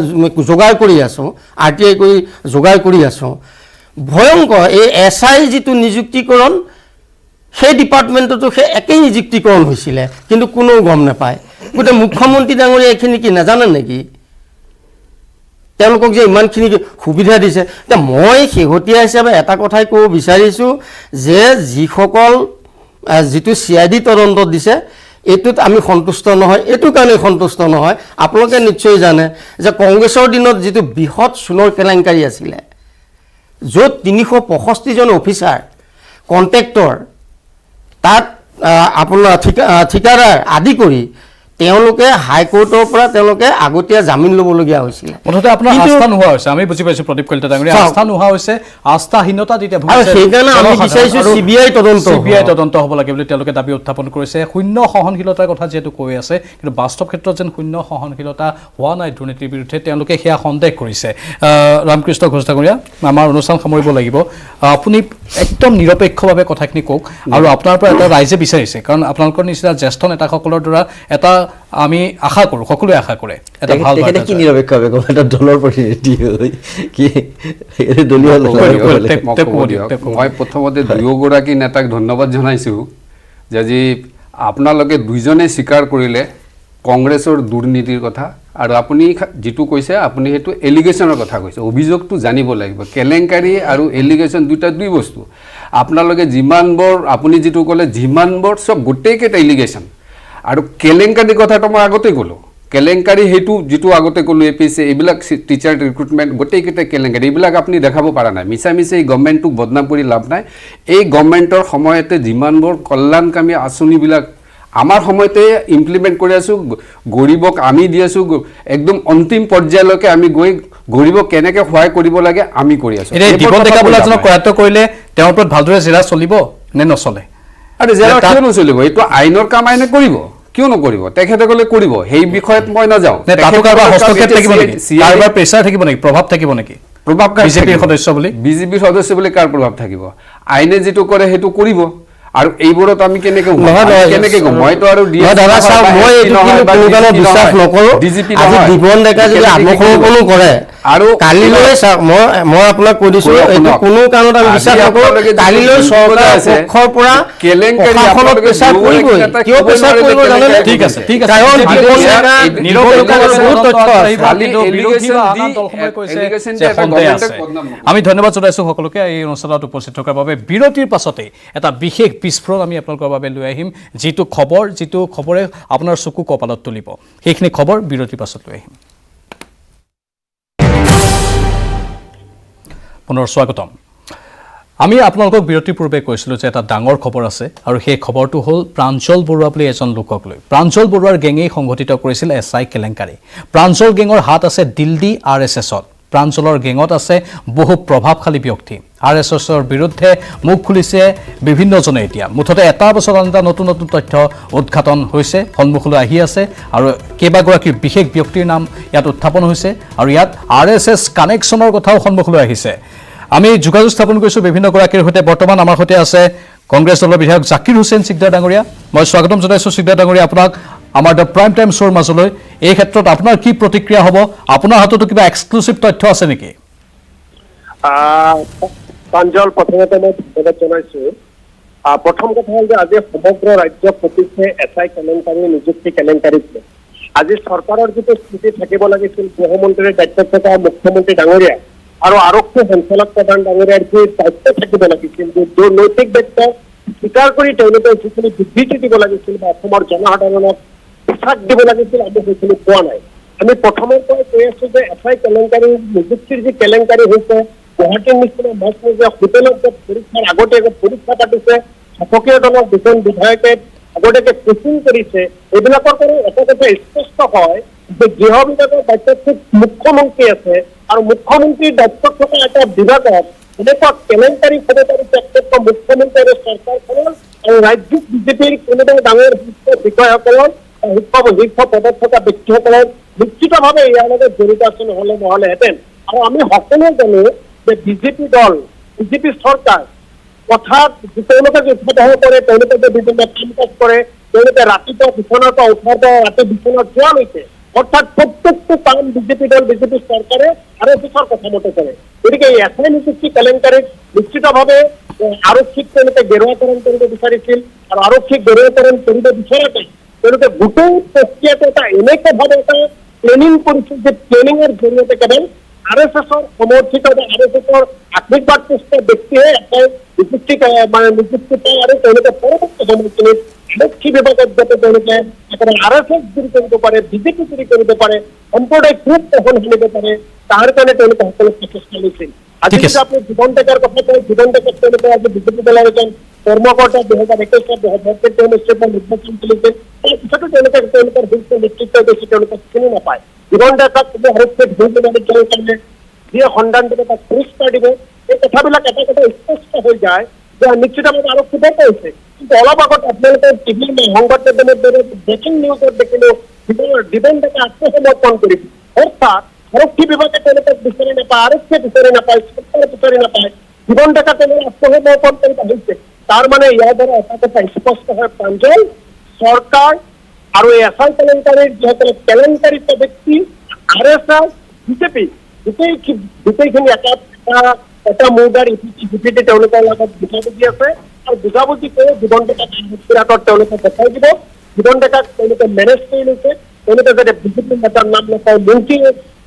E: যোগাৰ কৰি আছোঁ, RTI কৰি যোগাৰ কৰি আছোঁ। ভয়ংকৰ এই SI যিটো নিযুক্তিকৰণ, সেই ডিপাৰ্টমেণ্টতো সেই একেই নিযুক্তিকৰণ হৈছিলে, কিন্তু কোনেও গম নাপায়। গতিকে মুখ্যমন্ত্ৰী ডাঙৰীয়া এইখিনি কি নাজানে নেকি? তেওঁলোকক যে ইমানখিনি সুবিধা দিছে। এতিয়া মই শেহতীয়া হিচাপে এটা কথাই ক'ব বিচাৰিছোঁ, যে যিসকল যিটো CID তদন্তত দিছে, এইটোত আমি সন্তুষ্ট নহয়। এইটো কাৰণে সন্তুষ্ট নহয়, আপোনালোকে নিশ্চয় জানে যে কংগ্ৰেছৰ দিনত যিটো বৃহৎ সোণৰ কেলেংকাৰী আছিলে, য'ত 365জন অফিচাৰ কণ্ট্ৰেক্টৰ তাত আপোনাৰ ঠিকাদাৰ আদি কৰি তেওঁলোকে হাইকোৰ্টৰ পৰা তেওঁলোকে আগতীয়া জামিন ল'বলগীয়া হৈছিলে।
A: মুঠতে আপোনাৰ আস্থা নোহোৱা হৈছে, আমি বুজি পাইছোঁ প্ৰদীপ কলিতা ডাঙৰীয়া, আস্থা নোহোৱা হৈছে, আস্থাহীনতা যেতিয়া
E: সেইকাৰণে আমি বিচাৰিছোঁ CBI
A: তদন্ত হ'ব লাগে বুলি তেওঁলোকে দাবী উত্থাপন কৰিছে। শূন্য সহনশীলতাৰ কথা যিহেতু কৈ আছে, কিন্তু বাস্তৱ ক্ষেত্ৰত যেন শূন্য সহনশীলতা হোৱা নাই দুৰ্নীতিৰ বিৰুদ্ধে, তেওঁলোকে সেয়া সন্দেহ কৰিছে। ৰামকৃষ্ণ ঘোষ ডাঙৰীয়া, আমাৰ অনুষ্ঠান সামৰিব লাগিব, আপুনি একদম নিৰপেক্ষভাৱে কথাখিনি কওক, আৰু আপোনাৰ পৰা এটা ৰাইজে বিচাৰিছে, কাৰণ আপোনালোকৰ নিচিনা জ্যেষ্ঠ নেতাসকলৰ দ্বাৰা এটা আমি আশা কৰোঁ, সকলোৱে আশা কৰে এটা ভাল
D: কি নিৰপেক্ষভাৱে ক'ব, এটা দলৰ প্ৰতিনিধি হৈ কি দলীয়
F: মই প্ৰথমতে দুয়োগৰাকী নেতাক ধন্যবাদ জনাইছোঁ যে আজি আপোনালোকে দুইজনে স্বীকাৰ কৰিলে কংগ্ৰেছৰ দুৰ্নীতিৰ কথা, আৰু আপুনি যিটো কৈছে আপুনি সেইটো এলিগেশ্যনৰ কথা কৈছে। অভিযোগটো জানিব লাগিব, কেলেংকাৰী আৰু এলিগেশ্যন দুই বস্তু। আপোনালোকে যিমানবোৰ আপুনি যিটো ক'লে যিমানবোৰ চব গোটেইকেইটা এলিগেশ্যন, আৰু কেলেংকাৰীৰ কথাটো মই আগতে ক'লোঁ, কেলেংকাৰী সেইটো যিটো আগতে ক'লোঁ APSC এইবিলাক টিচাৰ ৰিক্ৰুটমেণ্ট গোটেইকেইটা কেলেংকাৰী, এইবিলাক আপুনি দেখাব পৰা নাই। মিছা মিছা এই গভৰ্ণমেণ্টটোক বদনাম কৰি লাভ নাই। এই গভৰ্ণমেণ্টৰ সময়তে যিমানবোৰ কল্যাণকামী আঁচনিবিলাক আমাৰ সময়তে ইমপ্লিমেণ্ট কৰি আছোঁ, গৰীবক আমি দি আছোঁ, একদম অন্তিম পৰ্যায়লৈকে আমি গৈ গৰীবক কেনেকৈ সহায় কৰিব লাগে আমি কৰি আছোঁ।
A: দিবন ডেকা বোলাজনক কৰায়ত্ব কৰিলে তেওঁৰ ওপৰত ভালদৰে জেৰা চলিব নে নচলে?
F: আৰে জেৰা কিয় নচলিব? এইটো আইনৰ কাম আইনে কৰিব, কিয় নকৰিব? তেখেতসকলে কৰিব, সেই বিষয়ত মই নাযাওঁ।
A: হস্তক্ষেপ থাকিব নেকি, কাৰোবাৰ প্ৰেছাৰ থাকিব নেকি, প্ৰভাৱ থাকিব নেকি?
F: প্ৰভাৱ
A: বিজেপিৰ সদস্য
F: বুলি কাৰ প্ৰভাৱ থাকিব? আইনে যিটো কৰে সেইটো কৰিব, আৰু এইবোৰত আমি কেনেকে কম? মইতো আৰু
E: বিশ্বাস নকৰোঁ। আজি দিবন ডেকা যদি আত্মসমৰ্পণো কৰে, আৰু কালিলৈ মই আপোনাক কৈ দিছোঁ, এইটো কোনো কাৰণত আমি বিশ্বাস নকৰোঁ। কালিলৈ চৰকাৰ পক্ষৰ পৰা প্ৰশাসনত প্ৰেছাৰ কৰিবই। কিয় প্ৰেছাৰ কৰিব জানেনে?
A: ঠিক আছে,
E: কাৰণ দিবন ডেকা বহুত তথ্য আছে।
A: আমি ধন্যবাদ জনাইছোঁ সকলোকে এই অনুষ্ঠানত উপস্থিত থকাৰ বাবে। বিৰতিৰ পাছতেই এটা বিশেষ বিস্ফোৰণ আমি আপোনালোকৰ বাবে লৈ আহিম, যিটো খবৰে আপোনাৰ চকু কপালত তুলিব। সেইখিনি খবৰ বিৰতিৰ পাছত লৈ আহিম। পুনৰ স্বাগতম। আমি আপোনালোকক বিৰতিৰ পূৰ্বে কৈছিলোঁ যে এটা ডাঙৰ খবৰ আছে, আৰু সেই খবৰটো হ'ল প্ৰাঞ্জল বৰুৱা বুলি এজন লোকক লৈ। প্ৰাঞ্জল বৰুৱাৰ গেঙেই সংঘটিত কৰিছিল SI কেলেংকাৰী। প্ৰাঞ্জল গেঙৰ হাত আছে দিল্লী RSSত। প্ৰাঞ্জলৰ গেঙত আছে বহু প্ৰভাৱশালী ব্যক্তি। RSSৰ বিৰুদ্ধে মুখ খুলিছে বিভিন্নজনে। এতিয়া মুঠতে এটা বছৰ এটা নতুন নতুন তথ্য উদ্ঘাটন হৈছে, সন্মুখলৈ আহি আছে, আৰু কেইবাগৰাকী বিশেষ ব্যক্তিৰ নাম ইয়াত উত্থাপন হৈছে, আৰু ইয়াত RSS কানেকশ্যনৰ কথাও সন্মুখলৈ আহিছে। আমি যোগাযোগ স্থাপন কৰিছোঁ বিভিন্নগৰাকীৰ সৈতে। বৰ্তমান আমাৰ সৈতে আছে কংগ্ৰেছ দলৰ বিধায়ক জাকিৰ হুছেইন চিকদাৰ ডাঙৰীয়া। মই স্বাগতম জনাইছোঁ চিকদাৰ ডাঙৰীয়া আপোনাক আমাৰ দ্য প্ৰাইম টাইম শ্ব'ৰ মাজলৈ। এই ক্ষেত্ৰত আপোনাৰ কি প্ৰতিক্ৰিয়া হ'ব? আপোনাৰ হাততো কিবা এক্সক্লুচিভ তথ্য আছে নেকি?
B: প্ৰাঞ্জল, প্ৰথমতে মই ধন্যবাদ জনাইছোঁ। প্ৰথম কথা হ'ল যে আজি সমগ্ৰ ৰাজ্যক প্ৰতিছে SI কেলেংকাৰী নিযুক্তি কেলেংকাৰীত আজি চৰকাৰৰ যিটো স্থিতি থাকিব লাগিছিল, গৃহমন্ত্ৰীৰ দায়িত্বত থকা মুখ্যমন্ত্ৰী ডাঙৰীয়া আৰু আৰক্ষী সঞ্চালক প্ৰধান ডাঙৰীয়াৰ যি দায়িত্ব থাকিব লাগিছিল, যি নৈতিক দায়িত্ব স্বীকাৰ কৰি তেওঁলোকে যিখিনি বিবৃতি দিব লাগিছিল বা অসমৰ জনসাধাৰণক বিশ্বাস দিব লাগিছিল, আমি সেইখিনি পোৱা নাই। আমি প্ৰথমৰ পৰাই কৈ আছোঁ যে SI কেলেংকাৰী নিযুক্তিৰ যি কেলেংকাৰী হৈছে, গুৱাহাটীৰ নিচিনা মাজমজিয়া হোটেলত পৰীক্ষাৰ আগতীয়াকৈ পৰীক্ষা পাতিছে, শাসকীয় দলৰ দুজন বিধায়কে আগতীয়াকৈ কোচিং কৰিছে, এইবিলাকৰ পৰা এটা কথা স্পষ্ট হয় যে গৃহ বিভাগৰ দায়িত্বত মুখ্যমন্ত্ৰী আছে, আৰু মুখ্যমন্ত্ৰীৰ দায়িত্বত থকা এটা বিভাগত এনেকুৱা কেলেংকাৰী হ'ব পাৰে ক্ষেত্ৰত মুখ্যমন্ত্ৰী আৰু চৰকাৰখনৰ আৰু ৰাজ্যিক বিজেপিৰ কোনোবা ডাঙৰ বিষয়াসকলৰ শীৰ্ষ পদত থকা ব্যক্তিসকলৰ নিশ্চিতভাৱে ইয়াৰ লগত জড়িত আছে, নহ'লেহেঁতেন। আৰু আমি সকলোৱে জানো যে বিজেপি দল, বিজেপি চৰকাৰ কথাত তেওঁলোকে যে উৎসাহ কৰে, তেওঁলোকে যে বিভিন্ন কাম কাজ কৰে, তেওঁলোকে ৰাতিপুৱা বিচনাৰ পৰা উঠাৰ পৰা ৰাতি বিচনাত যোৱালৈকে, অৰ্থাৎ প্ৰত্যেকটো কাম বিজেপি দল, বিজেপি চৰকাৰে RSSৰ কথা মতে কৰে। গতিকে এই SI নিযুক্তি কেলেংকাৰীত নিশ্চিতভাৱে আৰক্ষীক তেওঁলোকে গেৰুৱাকৰণ কৰিব বিচাৰিছিল, আৰু আৰক্ষীক গেৰুৱাকৰণ কৰিব বিচৰাতে তেওঁলোকে গোটেই প্ৰক্ৰিয়াটো এটা এনেকুৱাভাৱে এটা প্লেনিং কৰিছিল যে প্লেনিঙৰ জৰিয়তে কেৱল RSSৰ সমৰ্থিত বা RSSৰ আশীৰ্বাদপুষ্ট ব্যক্তিয়ে নিযুক্তি পায়, আৰু তেওঁলোকে পৰৱৰ্তী সময়খিনিত আৰক্ষী বিভাগত যাতে তেওঁলোকে একেবাৰে RSS চুৰি কৰিব পাৰে, বিজেপি চুৰি কৰিব পাৰে, সম্প্ৰদায়িক গ্ৰুপ গঠন কৰিব পাৰে, তাৰ কাৰণে তেওঁলোকে সকলো প্ৰচেষ্টা লৈছিল। আজি
A: ঠিক আছে।
B: যদি আপুনি জীৱন ডেকাৰ কথা কয়, জীৱন ডেকাক তেওঁলোকে আজি বিজেপি দলৰ এজন কৰ্মকৰ্তা 2021 অনুষ্ঠিত নিৰ্বাচন চলিছিল, তাৰপিছতো তেওঁলোকৰ শীৰ্ষ নেতৃত্ব বেছি তেওঁলোকক চিনি নাপায়। জীৱন ডেকাক কোনো আৰক্ষীয়ে ধৰি তেওঁলোকৰ কাৰণে যিয়ে সন্ধান দিব তাক পুৰস্কাৰ দিব, এই কথাবিলাক এটা কথা স্পষ্ট হৈ যায় যে নিশ্চিতভাৱে আৰক্ষী বেয়া কৰিছে। কিন্তু অলপ আগত আপোনালোকৰ টিভি সংবাদ মাধ্যমৰ দৰে ব্ৰেকিং নিউজত দেখিলো জীৱন ডেকা আত্মসমৰ্পণ কৰিব। অৰ্থাৎ আৰক্ষী বিভাগে তেওঁলোকক বিচাৰি নাপায়, আৰক্ষীয়ে বিচাৰি নাপায়, চৰকাৰে বিচাৰি নাপায়, জীৱন ডেকা তেওঁলোকে আত্মসমৰ্পণ কৰিব হৈছে। তাৰ মানে ইয়াৰ দ্বাৰা এটা কথা স্পষ্ট হয়, প্ৰাঞ্জল চৰকাৰ আৰু এই এছআই কেলেংকাৰীৰ যিসকলে কেলেংকাৰীত ব্যক্তি, RSS, বিজেপি গোটেইখিনি এটা মৌদাৰ ইপিটি তেওঁলোকৰ লগত বুজাবুজি আছে আৰু বুজাবুজি কৰি জীৱন ডেকাক তেওঁলোকে দেখাই দিব। জীৱন ডেকাক তেওঁলোকে মেনেজ কৰি লৈছে। তেওঁলোকে যাতে বিজেপি নেতাৰ নাম নকয়, মন্ত্ৰী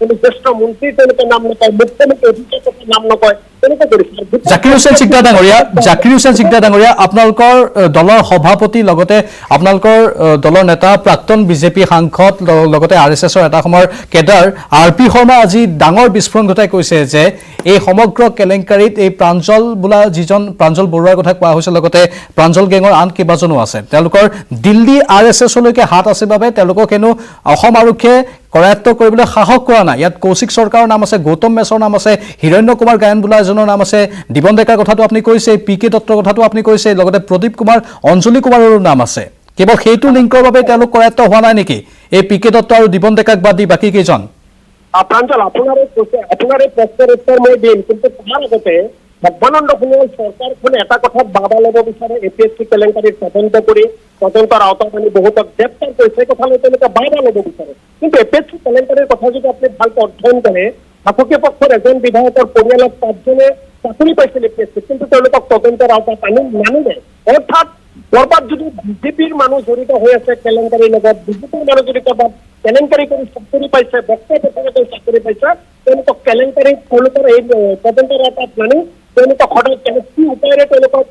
B: কোনো জ্যেষ্ঠ মন্ত্ৰী তেওঁলোকে নাম নকয়, মুখ্যমন্ত্ৰী অধিকাৰীৰ নাম নকয়, তেনেকৈ কৰিছে।
A: জাকিৰ হুছেইন সিকদাৰ ডাঙৰীয়া, আপোনালোকৰ দলৰ সভাপতি লগতে আপোনালোকৰ দলৰ নেতা প্ৰাক্তন বিজেপি সাংসদ লগতে RSSৰ এটা সময়ৰ কেডাৰ RP শৰ্মা আজি ডাঙৰ বিস্ফোৰণ ঘটাই কৈছে যে এই সমগ্ৰ কেলেংকাৰীত এই প্ৰাঞ্জল বোলা যিজন প্ৰাঞ্জল বৰুৱাৰ কথা কোৱা হৈছে, লগতে প্ৰাঞ্জল গেঙৰ আন কেইবাজনো আছে, তেওঁলোকৰ দিল্লী RSSলৈকে হাত আছে বাবে তেওঁলোকক হেনো অসম আৰক্ষীয়ে কৰায়ত্ব কৰিবলৈ সাহস কৰা নাই। ইয়াত কৌশিক চৰকাৰৰ নাম আছে, গৌতম মেছৰ নাম আছে, হিৰণ্য কুমাৰ গায়ন বোলা এজনৰ নাম আছে, দিবন ডেকাৰ কথাটো আপুনি কৈছে, PK দত্তৰ কথাটো আপুনি কৈছে, লগতে প্ৰদীপ কুমাৰ, অঞ্জলি কুমাৰৰো নাম আছে। কেৱল সেইটো লিংকৰ বাবে তেওঁলোক কৰায়ত্ব হোৱা নাই নেকি, এই PK দত্ত আৰু দিবন ডেকাক বাদ দি বাকী কেইজন?
B: প্ৰাঞ্জল, আপোনাৰ এই প্ৰশ্নৰ উত্তৰ মই দিম, কিন্তু তাৰ আগতে সৰ্বানন্দ সোণোৱাল চৰকাৰখনে এটা কথাত বাধা ল'ব বিচাৰে, APSC কেলেংকাৰীৰ তদন্ত কৰি তদন্তৰ আওতাত আনি বহুতক গ্ৰেপ্তাৰ কৰিছে, কথা লৈ তেওঁলোকে বাধা ল'ব বিচাৰে। কিন্তু APSC কেলেংকাৰীৰ কথা যদি আপুনি ভালকৈ অধ্যয়ন কৰে, শাসকীয় পক্ষৰ এজন বিধায়কৰ পৰিয়ালত 5জনে চাকৰি পাইছিল APSC, কিন্তু তেওঁলোকক তদন্তৰ আওতাত আনি নানিলে। অৰ্থাৎ বৰবাদ যদি বিজেপিৰ মানুহ জড়িত হৈ আছে কেলেংকাৰীৰ লগত, বিজেপিৰ মানুহ জড়িত বা কেলেংকাৰী কৰি চাকৰি পাইছে, বক্তাই চাকৰি পাইছে, তেওঁলোকক কেলেংকাৰী তেওঁলোকৰ এই তদন্তৰ আওতাত নানি তেওঁলোকক সদায় কি উপায়েৰে তেওঁলোকক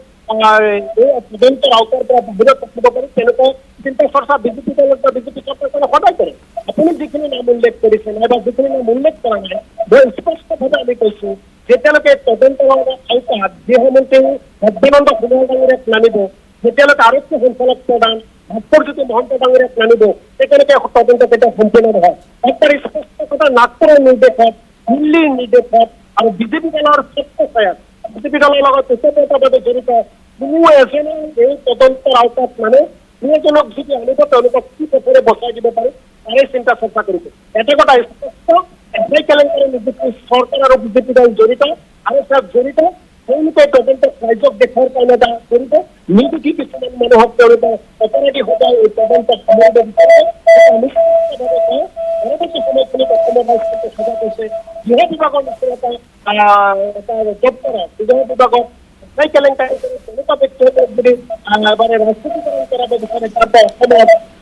B: তদন্তৰ আওতাৰ পৰা বাহিৰত ৰাখিব পাৰি তেনেকুৱা চিন্তা চৰ্চা বিজেপি দলৰ বা বিজেপি চৰকাৰখনে সদায় কৰে। আপুনি যিখিনি নাম উল্লেখ কৰিছে নাইবা যিখিনি নাম উল্লেখ কৰা নাই, বৰ স্পষ্টভাৱে আমি কৈছো যেতিয়ালৈকে তদন্তৰ আওতাত গৃহমন্ত্ৰী সৰ্বানন্দ সোণোৱাল ডাঙৰীয়াক নানিব, যেতিয়ালৈকে আৰক্ষী সঞ্চালক প্ৰধান ভাস্কৰজ্যোতি মহন্ত ডাঙৰীয়াক নানিব, তেতিয়ালৈকে তদন্ত কেতিয়াও সম্পূৰ্ণ নহয়। একবাৰ স্পষ্ট কথা নাগপুৰৰ নিৰ্দেশত, দিল্লীৰ নিৰ্দেশত আৰু বিজেপি দলৰ স্বচ্ছতায়ত বিজেপি দলৰ লগত ওতঃপ্ৰোতভাৱে জড়িত কোনো এজনে এই তদন্তৰ আওতাত মানে দুজনক যদি আনিব তেওঁলোকক কি পথেৰে বচাই দিব পাৰি তাৰে চিন্তা চৰ্চা কৰিছে। এটা কথা স্পষ্ট, এছআই কেলেংকাৰী নিযুক্তি চৰকাৰ আৰু বিজেপি দল জড়িত, RSS জড়িত, তেওঁলোকে তদন্ত ৰাজ্যক দেশৰ কাৰণে জড়িত, নিৰ্দোষী কিছুমান মানুহক তেওঁলোকে অপৰাধী সদায় এই তদন্ত সমাজ বিচাৰে। পৰৱৰ্তী সময়খিনিত অসমৰ ৰাজ্যকে সজা কৰিছে গৃহ বিভাগৰ নিচিনা এটা জব কৰা গৃহ বিভাগত এছআই কেলেংকাৰী তেনেকুৱা ব্যক্তিসকলক যদি ৰাজনীতিকৰণ কৰাব বিচাৰে তাৰ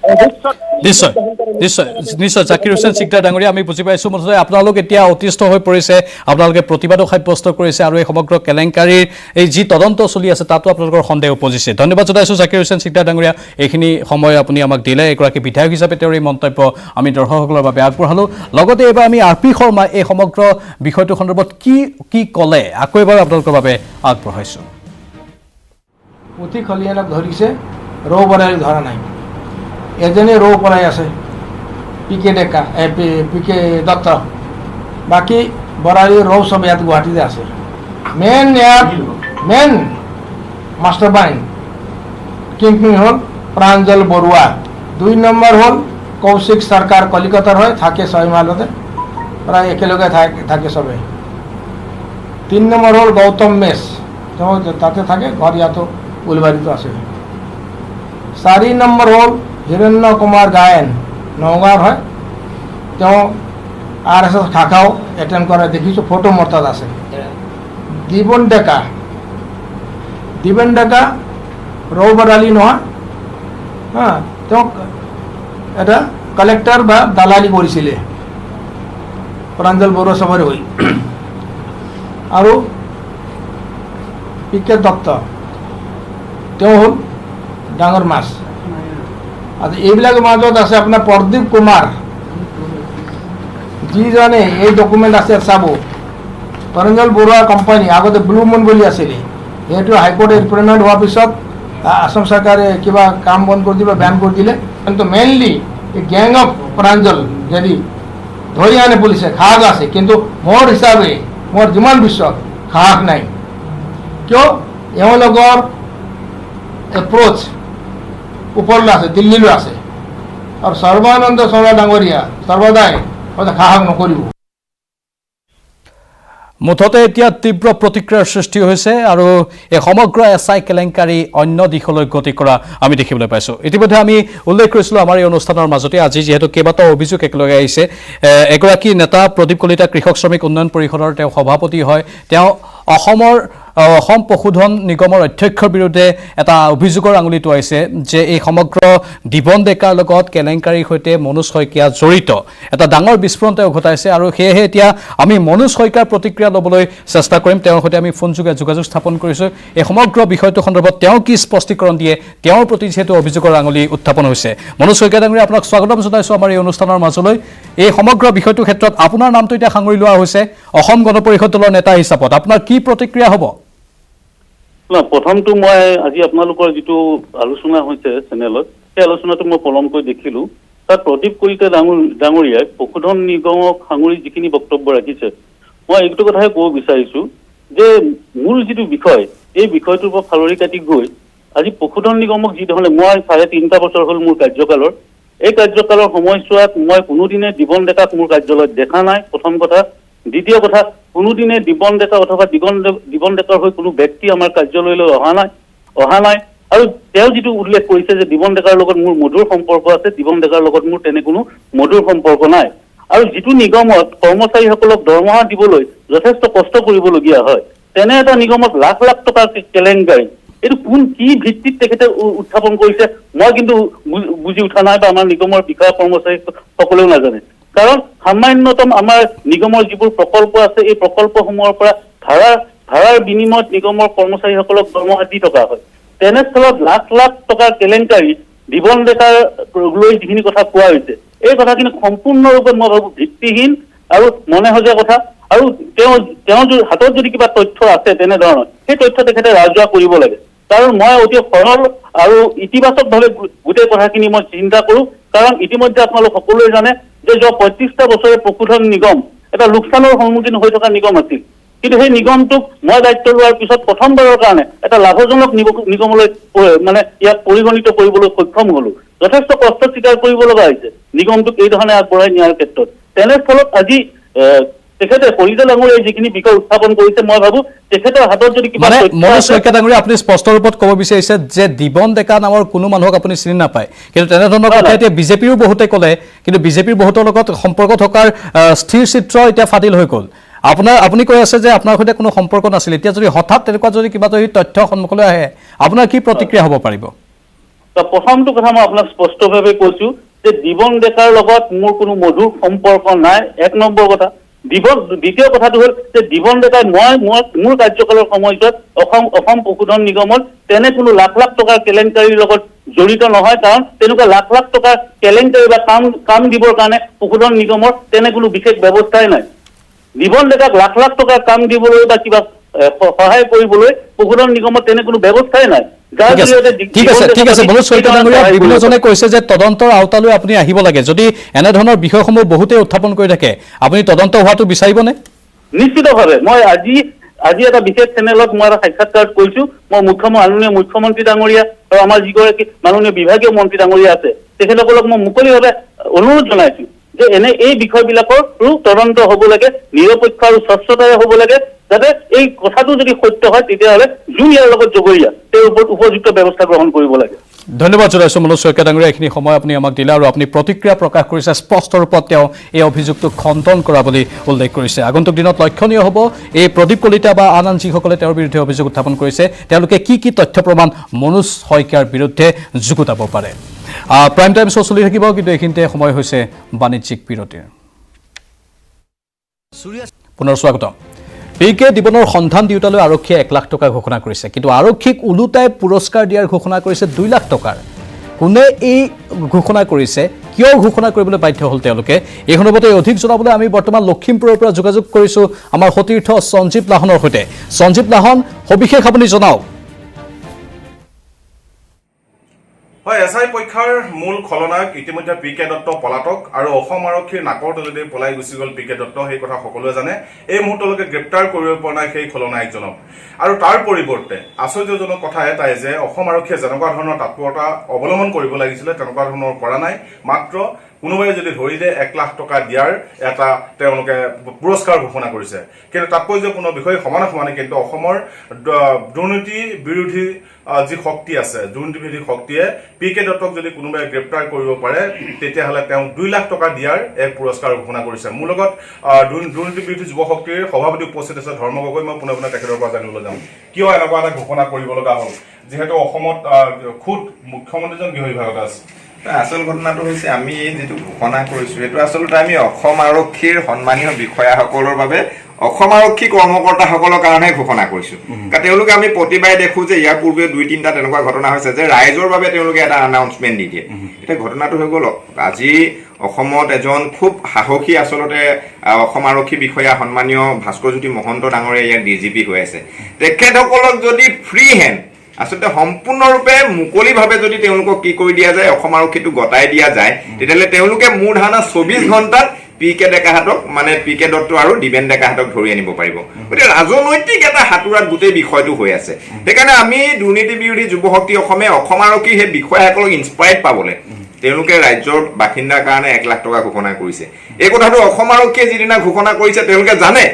B: অসমত
A: নিশ্চয় জাকিৰ হুছেইন সিকদাৰ ডাঙৰীয়া, আমি বুজি পাইছোঁ। মুঠতে আপোনালোক এতিয়া অতিষ্ঠ হৈ পৰিছে, আপোনালোকে প্ৰতিবাদো সাব্যস্ত কৰিছে আৰু এই সমগ্ৰ কেলেংকাৰীৰ এই যি তদন্ত চলি আছে তাতো আপোনালোকৰ সন্দেহ উপজিছে। ধন্যবাদ জনাইছোঁ জাকিৰ হুছেইন সিকদাৰ ডাঙৰীয়া, এইখিনি সময় আপুনি আমাক দিলে। এগৰাকী বিধায়ক হিচাপে তেওঁৰ এই মন্তব্য আমি দৰ্শকসকলৰ বাবে আগবঢ়ালোঁ। লগতে এইবাৰ আমি RP শৰ্মা এই সমগ্ৰ বিষয়টোৰ সন্দৰ্ভত কি ক'লে আকৌ এবাৰ আপোনালোকৰ বাবে আগবঢ়াইছোঁ।
J: পুথি খলিয়ানক ধৰিছে, ৰৌ বৰালি ধৰা নাই। এজনে ৰৌ পলাই আছে, PK ডেকা, PK দত্ত, বাকী বৰালি ৰৌ চব ইয়াত গুৱাহাটীতে আছে। মেইন মাষ্টাৰ মাইণ্ড কিংপিং হ'ল প্ৰাঞ্জল বৰুৱা, 2 নম্বৰ হ'ল কৌশিক চৰকাৰ, কলিকতাৰ হয়, থাকে 6 মাইলতে, প্ৰায় একেলগে থাকে চবেই। 3 নম্বৰ হ'ল গৌতম মেছ, তেওঁ তাতে থাকে, ঘৰ ইয়াতো উলবাৰীতো আছে। 4 নম্বৰ হ'ল হিৰণ্য কুমাৰ গায়ন, নগাঁৱৰ হয়, তেওঁ RSS শাখাও এটেণ্ড কৰা দেখিছোঁ, ফটো মোৰ তাত আছে। দিবন ডেকা ৰৌ বৰালি নহয়, তেওঁক এটা কালেক্টৰ বা দালালি কৰিছিলে প্ৰাঞ্জল বৰুৱা চবৰে হৈ। আৰু PK দত্ত, তেওঁ হ'ল ডাঙৰ মাছ, আৰু এইবিলাকৰ মাজত আছে আপোনাৰ প্ৰদীপ কুমাৰ, যিজনে এই ডকুমেণ্ট আছে চাব, তৰঞ্জল বৰুৱা কোম্পানী আগতে ব্লু মুন বুলি আছিলে, সেইটো হাইকোৰ্টে ৰিপ্ৰেজেণ্ট হোৱাৰ পিছত আসাম চৰকাৰে কিবা কাম বন্ধ কৰি দিলে, বেন কৰি দিলে। কিন্তু মেইনলি এই গেং অফ প্ৰাঞ্জল যদি ধৰি আনে পুলিচে, সাহস আছে, কিন্তু মোৰ হিচাপে মোৰ যিমান বিশ্বাস সাহস নাই। কিয়? এওঁলোকৰ এপ্ৰ'চ ওপৰলৈ আছে, দিল্লীলৈ আছে, আৰু সৰ্বানন্দ সোণোৱাল ডাঙৰীয়া সৰ্বদাই সাহস নকৰিব।
A: মুঠতে এতিয়া তীব্ৰ প্ৰতিক্ৰিয়াৰ সৃষ্টি হৈছে আৰু এই সমগ্ৰ SI কেলেংকাৰী অন্য দিশলৈ গতি কৰা আমি দেখিবলৈ পাইছোঁ। ইতিমধ্যে আমি উল্লেখ কৰিছিলোঁ আমাৰ এই অনুষ্ঠানৰ মাজতে, আজি যিহেতু কেইবাটাও অভিযোগ একেলগে আহিছে। এগৰাকী নেতা প্ৰদীপ কলিতা কৃষক শ্ৰমিক উন্নয়ন পৰিষদৰ তেওঁ সভাপতি হয়, তেওঁ অসম পশুধন নিগমৰ অধ্যক্ষৰ বিৰুদ্ধে এটা অভিযোগৰ আঙুলি টোৱাইছে যে এই সমগ্ৰ দিবন ডেকাৰ লগত কেলেংকাৰীৰ সৈতে মনোজ শইকীয়া জড়িত। এটা ডাঙৰ বিস্ফোৰণ তেওঁ ঘটাইছে আৰু সেয়েহে এতিয়া আমি মনোজ শইকীয়াৰ প্ৰতিক্ৰিয়া ল'বলৈ চেষ্টা কৰিম। তেওঁৰ সৈতে আমি ফোনযোগে যোগাযোগ স্থাপন কৰিছোঁ। এই সমগ্ৰ বিষয়টো সন্দৰ্ভত তেওঁ কি স্পষ্টীকৰণ দিয়ে, তেওঁৰ প্ৰতি যিহেতু অভিযোগৰ আঙুলি উত্থাপন হৈছে। মনোজ শইকীয়া ডাঙৰীয়া, আপোনাক স্বাগতম জনাইছোঁ আমাৰ এই অনুষ্ঠানৰ মাজলৈ। এই সমগ্ৰ বিষয়টোৰ ক্ষেত্ৰত আপোনাৰ নামটো এতিয়া সাঙুৰি লোৱা হৈছে অসম গণ পৰিষদ দলৰ নেতা হিচাপত, আপোনাৰ কি প্ৰতিক্ৰিয়া হ'ব?
K: প্ৰথমটো মই আজি আপোনালোকৰ যিটো আলোচনা হৈছে চেনেলত, সেই আলোচনাটো মই পলমকৈ দেখিলোঁ। তাত প্ৰদীপ কলিতা ডাঙৰীয়াই পশুধন নিগমক সাঙুৰি যিখিনি বক্তব্য ৰাখিছে, মই এইটো কথাই ক'ব বিচাৰিছোঁ যে মূল যিটো বিষয়, এই বিষয়টোৰ পৰা ফালৰি কাটি গৈ আজি পশুধন নিগমক যিধৰণে, মই 3.5 বছৰ হ'ল মোৰ কাৰ্যকালৰ, এই কাৰ্যকালৰ সময়ছোৱাত মই কোনোদিনে দিবন ডেকাক মোৰ কাৰ্যালয়ত দেখা নাই, প্ৰথম কথা। দ্বিতীয় কথা, কোনোদিনে দিবন ডেকা অথবা দিবন ডেকাৰ হৈ কোনো ব্যক্তি আমাৰ কাৰ্যালয়লৈ অহা নাই। আৰু তেওঁ যিটো উল্লেখ কৰিছে যে দিবন ডেকাৰ লগত মোৰ মধুৰ সম্পৰ্ক আছে, দিবন ডেকাৰ লগত মোৰ তেনে কোনো মধুৰ সম্পৰ্ক নাই। আৰু যিটো নিগমত কৰ্মচাৰীসকলক দৰমহা দিবলৈ যথেষ্ট কষ্ট কৰিবলগীয়া হয়, তেনে এটা নিগমত লাখ লাখ টকাৰ কেলেংকাৰী, এইটো কি ভিত্তিত তেখেতে উত্থাপন কৰিছে মই কিন্তু বুজি উঠা নাই, বা আমাৰ নিগমৰ বিষয়া কৰ্মচাৰীসকলেও নাজানে। কাৰণ সামান্যতম আমাৰ নিগমৰ যিবোৰ প্ৰকল্প আছে, এই প্ৰকল্পসমূহৰ পৰা ভাড়াৰ বিনিময়ত নিগমৰ কৰ্মচাৰীসকলক দৰমহা দি থকা হয়। তেনেস্থলত লাখ লাখ টকাৰ কেলেংকাৰী দিবন ডেকাৰ লৈ যিখিনি কথা কোৱা হৈছে, এই কথাখিনি সম্পূৰ্ণৰূপে মই ভাবোঁ ভিত্তিহীন আৰু মনে সজা কথা। আৰু তেওঁ হাতত যদি কিবা তথ্য আছে তেনেধৰণৰ, সেই তথ্য তেখেতে ৰাজহুৱা কৰিব লাগে। কাৰণ মই অতি সৰল আৰু ইতিবাচকভাৱে গোটেই কথাখিনি মই চিন্তা কৰোঁ। কাৰণ ইতিমধ্যে আপোনালোক সকলোৱে জানে যে যোৱা 35টা বছৰে পশুধন নিগম এটা লোকচানৰ সন্মুখীন হৈ থকা নিগম আছিল, কিন্তু সেই নিগমটোক মই দায়িত্ব লোৱাৰ পিছত প্ৰথমবাৰৰ কাৰণে এটা লাভজনক নিগমলৈ মানে ইয়াক পৰিগণিত কৰিবলৈ সক্ষম হ'লো। যথেষ্ট কষ্ট স্বীকাৰ কৰিব লগা হৈছে নিগমটোক এই ধৰণে আগবঢ়াই নিয়াৰ ক্ষেত্ৰত। তেনেস্থলত আজি তেখেতে কলিতা ডাঙৰীয়াই যিখিনি বিষয় উত্থাপন কৰিছে, মই ভাবোঁ তেখেতৰ হাতত যদি কিবা
A: মনোজ শইকীয়া ডাঙৰীয়া, আপুনি স্পষ্ট ৰূপত ক'ব বিচাৰিছে যে দিবন ডেকা নামৰ কোনো মানুহক আপুনি চিনি নাপায়, কিন্তু তেনেধৰণৰ কথা এতিয়া বিজেপিৰো বহুতে ক'লে, কিন্তু বিজেপিৰ বহুতৰ লগত সম্পৰ্ক থকাৰ স্থিৰ চিত্ৰ এতিয়া ফাদিল হৈ গ'ল। আপুনি কৈ আছে যে আপোনাৰ সৈতে কোনো সম্পৰ্ক নাছিল, এতিয়া যদি হঠাৎ তেনেকুৱা যদি কিবা যদি তথ্য সন্মুখলৈ আহে, আপোনাৰ কি প্ৰতিক্ৰিয়া হ'ব পাৰিব?
K: প্ৰথমটো কথা মই আপোনাক স্পষ্টভাৱে কৈছোঁ যে দিবন ডেকাৰ লগত মোৰ কোনো মধুৰ সম্পৰ্ক নাই, 1 নম্বৰ কথা। দ্বিতীয় কথাটো হ'ল যে দিবন ডেকাই মোৰ কাৰ্যকালৰ সময়ছোৱাত অসম পশুধন নিগমত তেনে কোনো লাখ লাখ টকাৰ কেলেংকাৰীৰ লগত জড়িত নহয়। কাৰণ তেনেকুৱা লাখ লাখ টকাৰ কেলেংকাৰী বা কাম দিবৰ কাৰণে পশুধন নিগমৰ তেনে কোনো বিশেষ ব্যৱস্থাই নাই। দিবন ডেকাক লাখ লাখ টকাৰ কাম দিবলৈ বা কিবা সহায় কৰিবলৈ পশুধন নিগমত তেনে কোনো ব্যৱস্থাই নাই।
A: ঠিক আছে মনোজ শইকীয়া ডাঙৰীয়া, বিভিন্নজনে কৈছে যে তদন্তৰ আওতালৈ আপুনি আহিব লাগে। যদি এনেধৰণৰ বিষয়সমূহ বহুতেই উত্থাপন কৰি থাকে, আপুনি তদন্ত হোৱাটো বিচাৰিবনে?
K: নিশ্চিতভাৱে। মই আজি এটা বিশেষ চেনেলত মই এটা সাক্ষাৎকাৰ কৰিছোঁ। মই মাননীয় মুখ্যমন্ত্ৰী ডাঙৰীয়া আৰু আমাৰ যিগৰাকী মাননীয় বিভাগীয় মন্ত্ৰী ডাঙৰীয়া আছে, তেখেতসকলক মই মুকলিভাৱে অনুৰোধ জনাইছোঁ যে এই বিষয়বিলাকৰো তদন্ত হ'ব লাগে, নিৰপেক্ষ আৰু স্বচ্ছতাৰে হ'ব লাগে, যাতে এই কথাটো যদি সত্য হয় তেতিয়াহ'লে যোন ইয়াৰ লগত জগৰীয়া তেওঁৰ ওপৰত উপযুক্ত ব্যৱস্থা গ্ৰহণ কৰিব লাগে।
A: ধন্যবাদ জনাইছোঁ মনোজ শইকীয়া ডাঙৰীয়া, এইখিনি সময় আপুনি আমাক দিলে আৰু আপুনি প্ৰতিক্ৰিয়া প্ৰকাশ কৰিছে। স্পষ্ট ৰূপত তেওঁ এই অভিযোগটো খণ্ডন কৰা বুলি উল্লেখ কৰিছে। আগন্তুক দিনত লক্ষণীয় হ'ব এই প্ৰদীপ কলিতা বা আন যিসকলে তেওঁৰ বিৰুদ্ধে অভিযোগ উত্থাপন কৰিছে, তেওঁলোকে কি তথ্য প্ৰমাণ মনোজ শইকীয়াৰ বিৰুদ্ধে যুগুতাব পাৰে। প্ৰাইম টাইম শ্ব' চলি থাকিব, কিন্তু এইখিনিতে সময় হৈছে বাণিজ্যিক বিৰতিৰ। পুনৰ স্বাগতম। PK দিবনৰ সন্ধান দিওঁতালৈ আৰক্ষীয়ে 1 লাখ টকা ঘোষণা কৰিছে, কিন্তু আৰক্ষীক ওলোটাই পুৰস্কাৰ দিয়াৰ ঘোষণা কৰিছে 2 লাখ টকাৰ। কোনে এই ঘোষণা কৰিছে, কিয় ঘোষণা কৰিবলৈ বাধ্য হ'ল তেওঁলোকে, এই সন্দৰ্ভতে অধিক জনাবলৈ আমি বৰ্তমান লখিমপুৰৰ পৰা যোগাযোগ কৰিছোঁ আমাৰ সতীৰ্থ সঞ্জীৱ লাহনৰ সৈতে। সঞ্জীৱ লাহন, সবিশেষ আপুনি জনাওক।
L: হয়, এছ আই পৰীক্ষাৰ মূল খলনায়ক ইতিমধ্যে পি কে দত্ত পলাতক আৰু অসম আৰক্ষীৰ নাকৰ তলেদি পলাই গুচি গ'ল পি কে দত্ত, সেই কথা সকলোৱে জানে। এই মুহূৰ্তলৈকে গ্ৰেপ্তাৰ কৰিব পৰা নাই সেই খলনায়কজনক। আৰু তাৰ পৰিৱৰ্তে আশ্চৰ্যজনক কথা এটাই যে অসম আৰক্ষীয়ে যেনেকুৱা ধৰণৰ তৎপৰতা অৱলম্বন কৰিব লাগিছিলে তেনেকুৱা ধৰণৰ কৰা নাই। মাত্ৰ কোনোবাই যদি ধৰি দিয়ে 1 লাখ টকা দিয়াৰ এটা তেওঁলোকে পুৰস্কাৰ ঘোষণা কৰিছে। কিন্তু তাৎপৰ্যপূৰ্ণ বিষয় সমানে সমানে কিন্তু অসমৰ দুৰ্নীতি বিৰোধী যি শক্তি আছে, দুৰ্নীতি বিৰোধী শক্তিয়ে পি কে দত্তক যদি কোনোবাই গ্ৰেপ্তাৰ কৰিব পাৰে তেতিয়াহ'লে তেওঁ 2 লাখ টকা দিয়াৰ এক পুৰস্কাৰ ঘোষণা কৰিছে। মোৰ লগত দুৰ্নীতি বিৰোধী যুৱ শক্তিৰ সভাপতি উপস্থিত আছে ধৰ্ম গগৈ। মই পোনে পোনে তেখেতৰ পৰা জানিবলৈ যাম কিয় এনেকুৱা এটা ঘোষণা কৰিব লগা হ'ল, যিহেতু অসমত খুদ মুখ্যমন্ত্ৰীজন গৃহ বিভাগত আছে।
M: আচল ঘটনাটো হৈছে আমি যিটো ঘোষণা কৰিছোঁ সেইটো আচলতে আমি অসম আৰক্ষীৰ সন্মানীয় বিষয়াসকলৰ বাবে অসম আৰক্ষী কৰ্মকৰ্তাসকলৰ কাৰণে ঘোষণা কৰিছোঁ। কাৰণ তেওঁলোকে আমি প্ৰতিবাৰে দেখোঁ যে ইয়াৰ পূৰ্বে 2-3টা তেনেকুৱা ঘটনা হৈছে যে ৰাইজৰ বাবে তেওঁলোকে এটা এনাউন্সমেণ্ট দি দিয়ে। এতিয়া ঘটনাটো হৈ গ'ল আজি অসমত এজন খুব সাহসী আচলতে অসম আৰক্ষী বিষয়া সন্মানীয় ভাস্কৰজ্যোতি মহন্ত ডাঙৰীয়া ইয়াৰ DGP হৈ আছে। তেখেতসকলক যদি ফ্ৰী হেণ্ড আচলতে সম্পূৰ্ণৰূপে মুকলিভাৱে যদি তেওঁলোকক কি কৰি দিয়া যায়, অসম আৰক্ষীটো গতাই দিয়া যায়, তেতিয়াহ'লে তেওঁলোকে মোৰ ধাৰণা 24 ঘণ্টাত পি কে ডেকাহাতক মানে পি কে দত্ত আৰু দিবেন ডেকাহাতক ধৰি আনিব পাৰিব। গতিকে ৰাজনৈতিক এটা হাতোৰাত গোটেই বিষয়টো হৈ আছে। সেইকাৰণে আমি দুৰ্নীতি বিৰোধী যুৱ শক্তি অসমে অসম আৰক্ষী সেই বিষয়াসকলক ইনস্পায়াৰ্ড পাবলৈ তেওঁলোকে ৰাজ্যৰ বাসিন্দাৰ কাৰণে 1 লাখ টকা ঘোষণা কৰিছে। এই কথাটো অসম আৰক্ষীয়ে যিদিনা ঘোষণা কৰিছে তেওঁলোকে জানে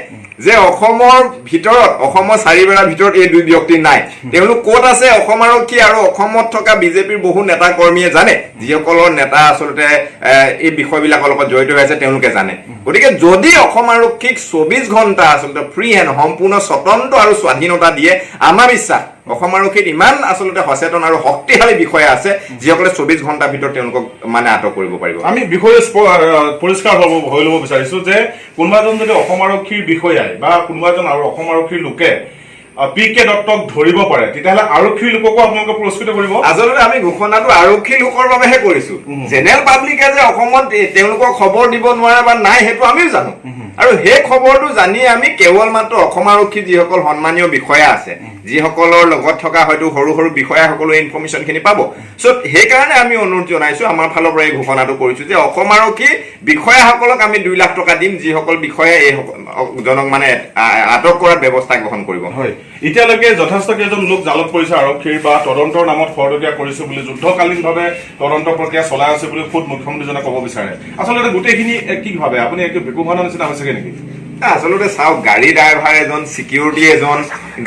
M: যে অসমৰ ভিতৰত অসমৰ চাৰিবেৰাৰ ভিতৰত এই 2 ব্যক্তি নাই। তেওঁলোক ক'ত আছে অসম আৰক্ষী আৰু অসমত থকা বিজেপিৰ বহু নেতা কৰ্মীয়ে জানে, যিসকলৰ নেতা আচলতে এই বিষয়বিলাকৰ লগত জড়িত হৈ আছে তেওঁলোকে জানে। গতিকে যদি অসম আৰক্ষীক 24 ঘণ্টা আচলতে ফ্ৰী হেণ্ড সম্পূৰ্ণ স্বতন্ত্ৰ আৰু স্বাধীনতা দিয়ে, আমাৰ বিশ্বাস অসম আৰক্ষীত ইমান আচলতে সচেতন আৰু শক্তিশালী বিষয়া আছে যিসকলে 24 ঘণ্টাৰ ভিতৰত তেওঁলোকক মানে আটক কৰিব পাৰিব।
L: আমি বিষয়ে পৰিষ্কাৰ হৈ ল'ব বিচাৰিছোঁ যে কোনোবা এজন যদি অসম আৰক্ষীৰ বিষয়াই বা কোনোবা এজন আৰু অসম আৰক্ষীৰ লোকে পি কে দত্তক ধৰিব পাৰে তেতিয়াহ'লে আৰক্ষীৰ লোককো আপোনালোকে পুৰস্কৃত কৰিব।
M: আচলতে আমি ঘোষণাটো আৰক্ষী লোকৰ বাবেহে কৰিছোঁ। জেনেৰেল পাব্লিকে যে অসমত তেওঁলোকক খবৰ দিব নোৱাৰে বা নাই সেইটো আমিও জানো। আৰু সেই খবৰটো জানি আমি কেৱল মাত্ৰ অসম আৰক্ষীৰ যিসকল সন্মানীয় বিষয়া আছে, যিসকলৰ লগত থকা হয়তো সৰু সৰু বিষয়াসকলে ইনফৰমেশ্যনখিনি পাব। চ' সেইকাৰণে আমি অনুৰোধ জনাইছোঁ, আমাৰ ফালৰ পৰা এই ঘোষণাটো কৰিছোঁ যে অসম আৰক্ষী বিষয়াসকলক আমি 2 লাখ টকা দিম যিসকল বিষয়াই এইজনক মানে আটক কৰাৰ ব্যৱস্থা গ্ৰহণ কৰিব।
L: হয়, এতিয়ালৈকে যথেষ্ট কেইজন লোক জালত পৰিছে আৰক্ষীৰ বা তদন্তৰ নামত খৰতকীয়া কৰিছোঁ বুলি যুদ্ধকালীনভাৱে তদন্ত প্ৰক্ৰিয়া চলাই আছে বুলি খুদ মুখ্যমন্ত্ৰীজনে ক'ব বিচাৰে। আচলতে গোটেইখিনি কি ভাবে আপুনি? একটু বিকোভানৰ নিচিনা হৈছেগে নেকি?
M: আচলতে চাওক, গাড়ী ড্ৰাইভাৰ এজন, চিকিউৰিটি এজন,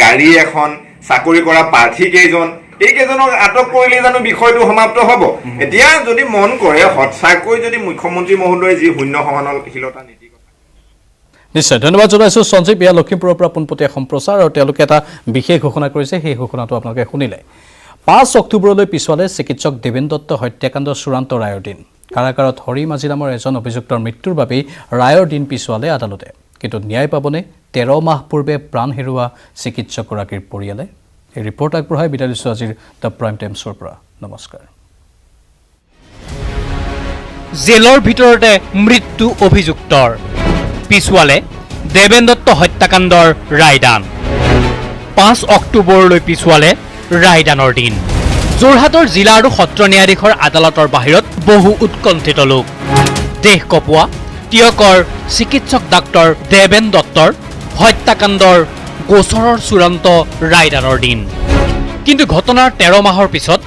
M: গাড়ী এখন, চাকৰি কৰা প্ৰাৰ্থী কেইজন, এইকেইজনক আটক কৰিলে জানো বিষয়টো সমাপ্ত হ'ব? এতিয়া যদি মন কৰে সঁচাকৈ যদি মুখ্যমন্ত্ৰী মহোদয়ে যি শূন্য সহনশীলতা নীতি
A: নিশ্চয় ধন্যবাদ জনাইছোঁ সঞ্জীৱ। এয়া লখিমপুৰৰ পৰা পোনপটীয়া সম্প্ৰচাৰ আৰু তেওঁলোকে এটা বিশেষ ঘোষণা কৰিছে, সেই ঘোষণাটো আপোনালোকে শুনিলে। 5 অক্টোবৰলৈ পিছুৱালে চিকিৎসক দেবেন দত্ত হত্যাকাণ্ডৰ চূড়ান্ত ৰায়ৰ দিন। কাৰাগাৰত হৰি মাঝি নামৰ এজন অভিযুক্তৰ মৃত্যুৰ বাবেই ৰায়ৰ দিন পিছুৱালে আদালতে। কিন্তু ন্যায় পাবনে 13 মাহ পূৰ্বে প্ৰাণ হেৰুওৱা চিকিৎসকগৰাকীৰ পৰিয়ালে? এই ৰিপৰ্ট আগবঢ়াই বিদায় দিছোঁ আজিৰ দ্য প্ৰাইম টাইমছৰ পৰা। নমস্কাৰ।
N: জেলৰ ভিতৰতে মৃত্যু অভিযুক্তৰ, পিছুৱালে দেবেন দত্ত হত্যাকাণ্ডৰ ৰায়দান। 5 অক্টোবৰলৈ পিছুৱালে ৰায়দানৰ দিন। যোৰহাটৰ জিলা আৰু সত্ৰ ন্যায়াধীশৰ আদালতৰ বাহিৰত বহু উৎকণ্ঠিত লোক। দেশ কঁপোৱা তিয়কৰ চিকিৎসক ডাক্তৰ দেবেন দত্তৰ হত্যাকাণ্ডৰ গোচৰৰ চূড়ান্ত ৰায়দানৰ দিন। কিন্তু ঘটনাৰ 13 মাহৰ পিছত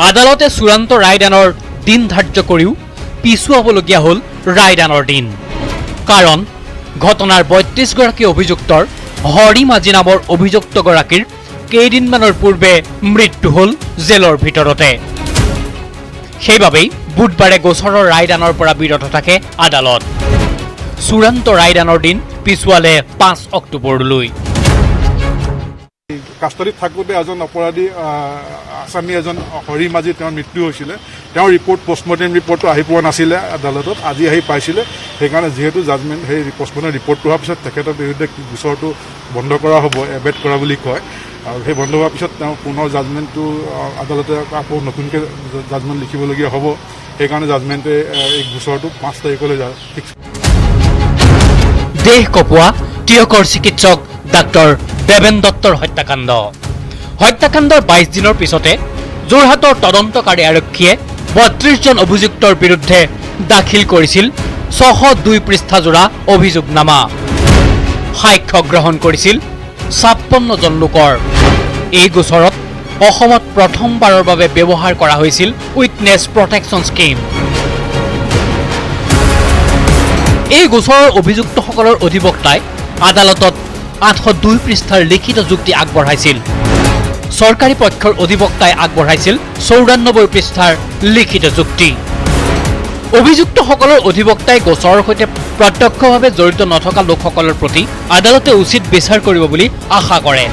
N: আদালতে চূড়ান্ত ৰায়দানৰ দিন ধাৰ্য কৰিও পিছুৱাবলগীয়া হ'ল ৰায়দানৰ দিন। কাৰণ ঘটনাৰ 32গৰাকী অভিযুক্তৰ হৰি মাঝি নামৰ অভিযুক্তগৰাকীৰ কেইদিনমানৰ পূৰ্বে মৃত্যু হ'ল জেলৰ ভিতৰতে। সেইবাবেই বুধবাৰে গোচৰৰ ৰায়দানৰ পৰা বিৰত থাকে আদালত। চূড়ান্ত ৰায়দানৰ দিন পিছুৱালে 5 অক্টোবৰলৈ।
O: কাষ্টডিত থাকোঁতে এজন অপৰাধী আছামী এজন হৰি মাঝি তেওঁৰ মৃত্যু হৈছিলে। তেওঁৰ ৰিপৰ্ট পষ্টমৰ্টেম ৰিপৰ্টটো আহি পোৱা নাছিলে আদালতত, আজি আহি পাইছিলে। সেইকাৰণে যিহেতু জাজমেণ্ট সেই পষ্টমৰ্টেম ৰিপৰ্টটো হোৱাৰ পিছত তেখেতৰ বিৰুদ্ধে গোচৰটো বন্ধ কৰা হ'ব, এবেট কৰা বুলি কয়। আৰু সেই বন্ধ হোৱাৰ পিছত তেওঁ পুনৰ জাজমেণ্টটো আদালতে আকৌ নতুনকৈ জাজমেণ্ট লিখিবলগীয়া হ'ব সেইকাৰণে জাজমেণ্টে এই গোচৰটো 5 তাৰিখলৈ ফিক্স।
N: দেহ কপোৱা তিয়কৰ চিকিৎসক ডাক্তৰ দেবেন দত্তৰ হত্যাকাণ্ডৰ 22 দিনৰ পিছতে যোৰহাটৰ তদন্তকাৰী আৰক্ষীয়ে 32 জন অভিযুক্তৰ বিৰুদ্ধে দাখিল কৰিছিল 602 পৃষ্ঠাজোৰা অভিযোগনামা। সাক্ষ্য গ্ৰহণ কৰিছিল 56 জন লোকৰ। এই গোচৰত অসমত প্ৰথমবাৰৰ বাবে ব্যৱহাৰ কৰা হৈছিল উইটনেছ প্ৰটেকশ্যন স্কিম। এই গোচৰৰ অভিযুক্তসকলৰ অধিবক্তাই আদালতত 802 পৃষ্ঠাৰ লিখিত যুক্তি আগবঢ়াইছিল। চৰকাৰী পক্ষৰ অধিবক্তাই আগবঢ়াইছিল 94 পৃষ্ঠাৰ লিখিত যুক্তি। অভিযুক্তসকলৰ অধিবক্তাই গোচৰৰ সৈতে প্ৰত্যক্ষভাৱে জড়িত নথকা লোকসকলৰ প্ৰতি আদালতে উচিত বিচাৰ কৰিব বুলি আশা কৰে।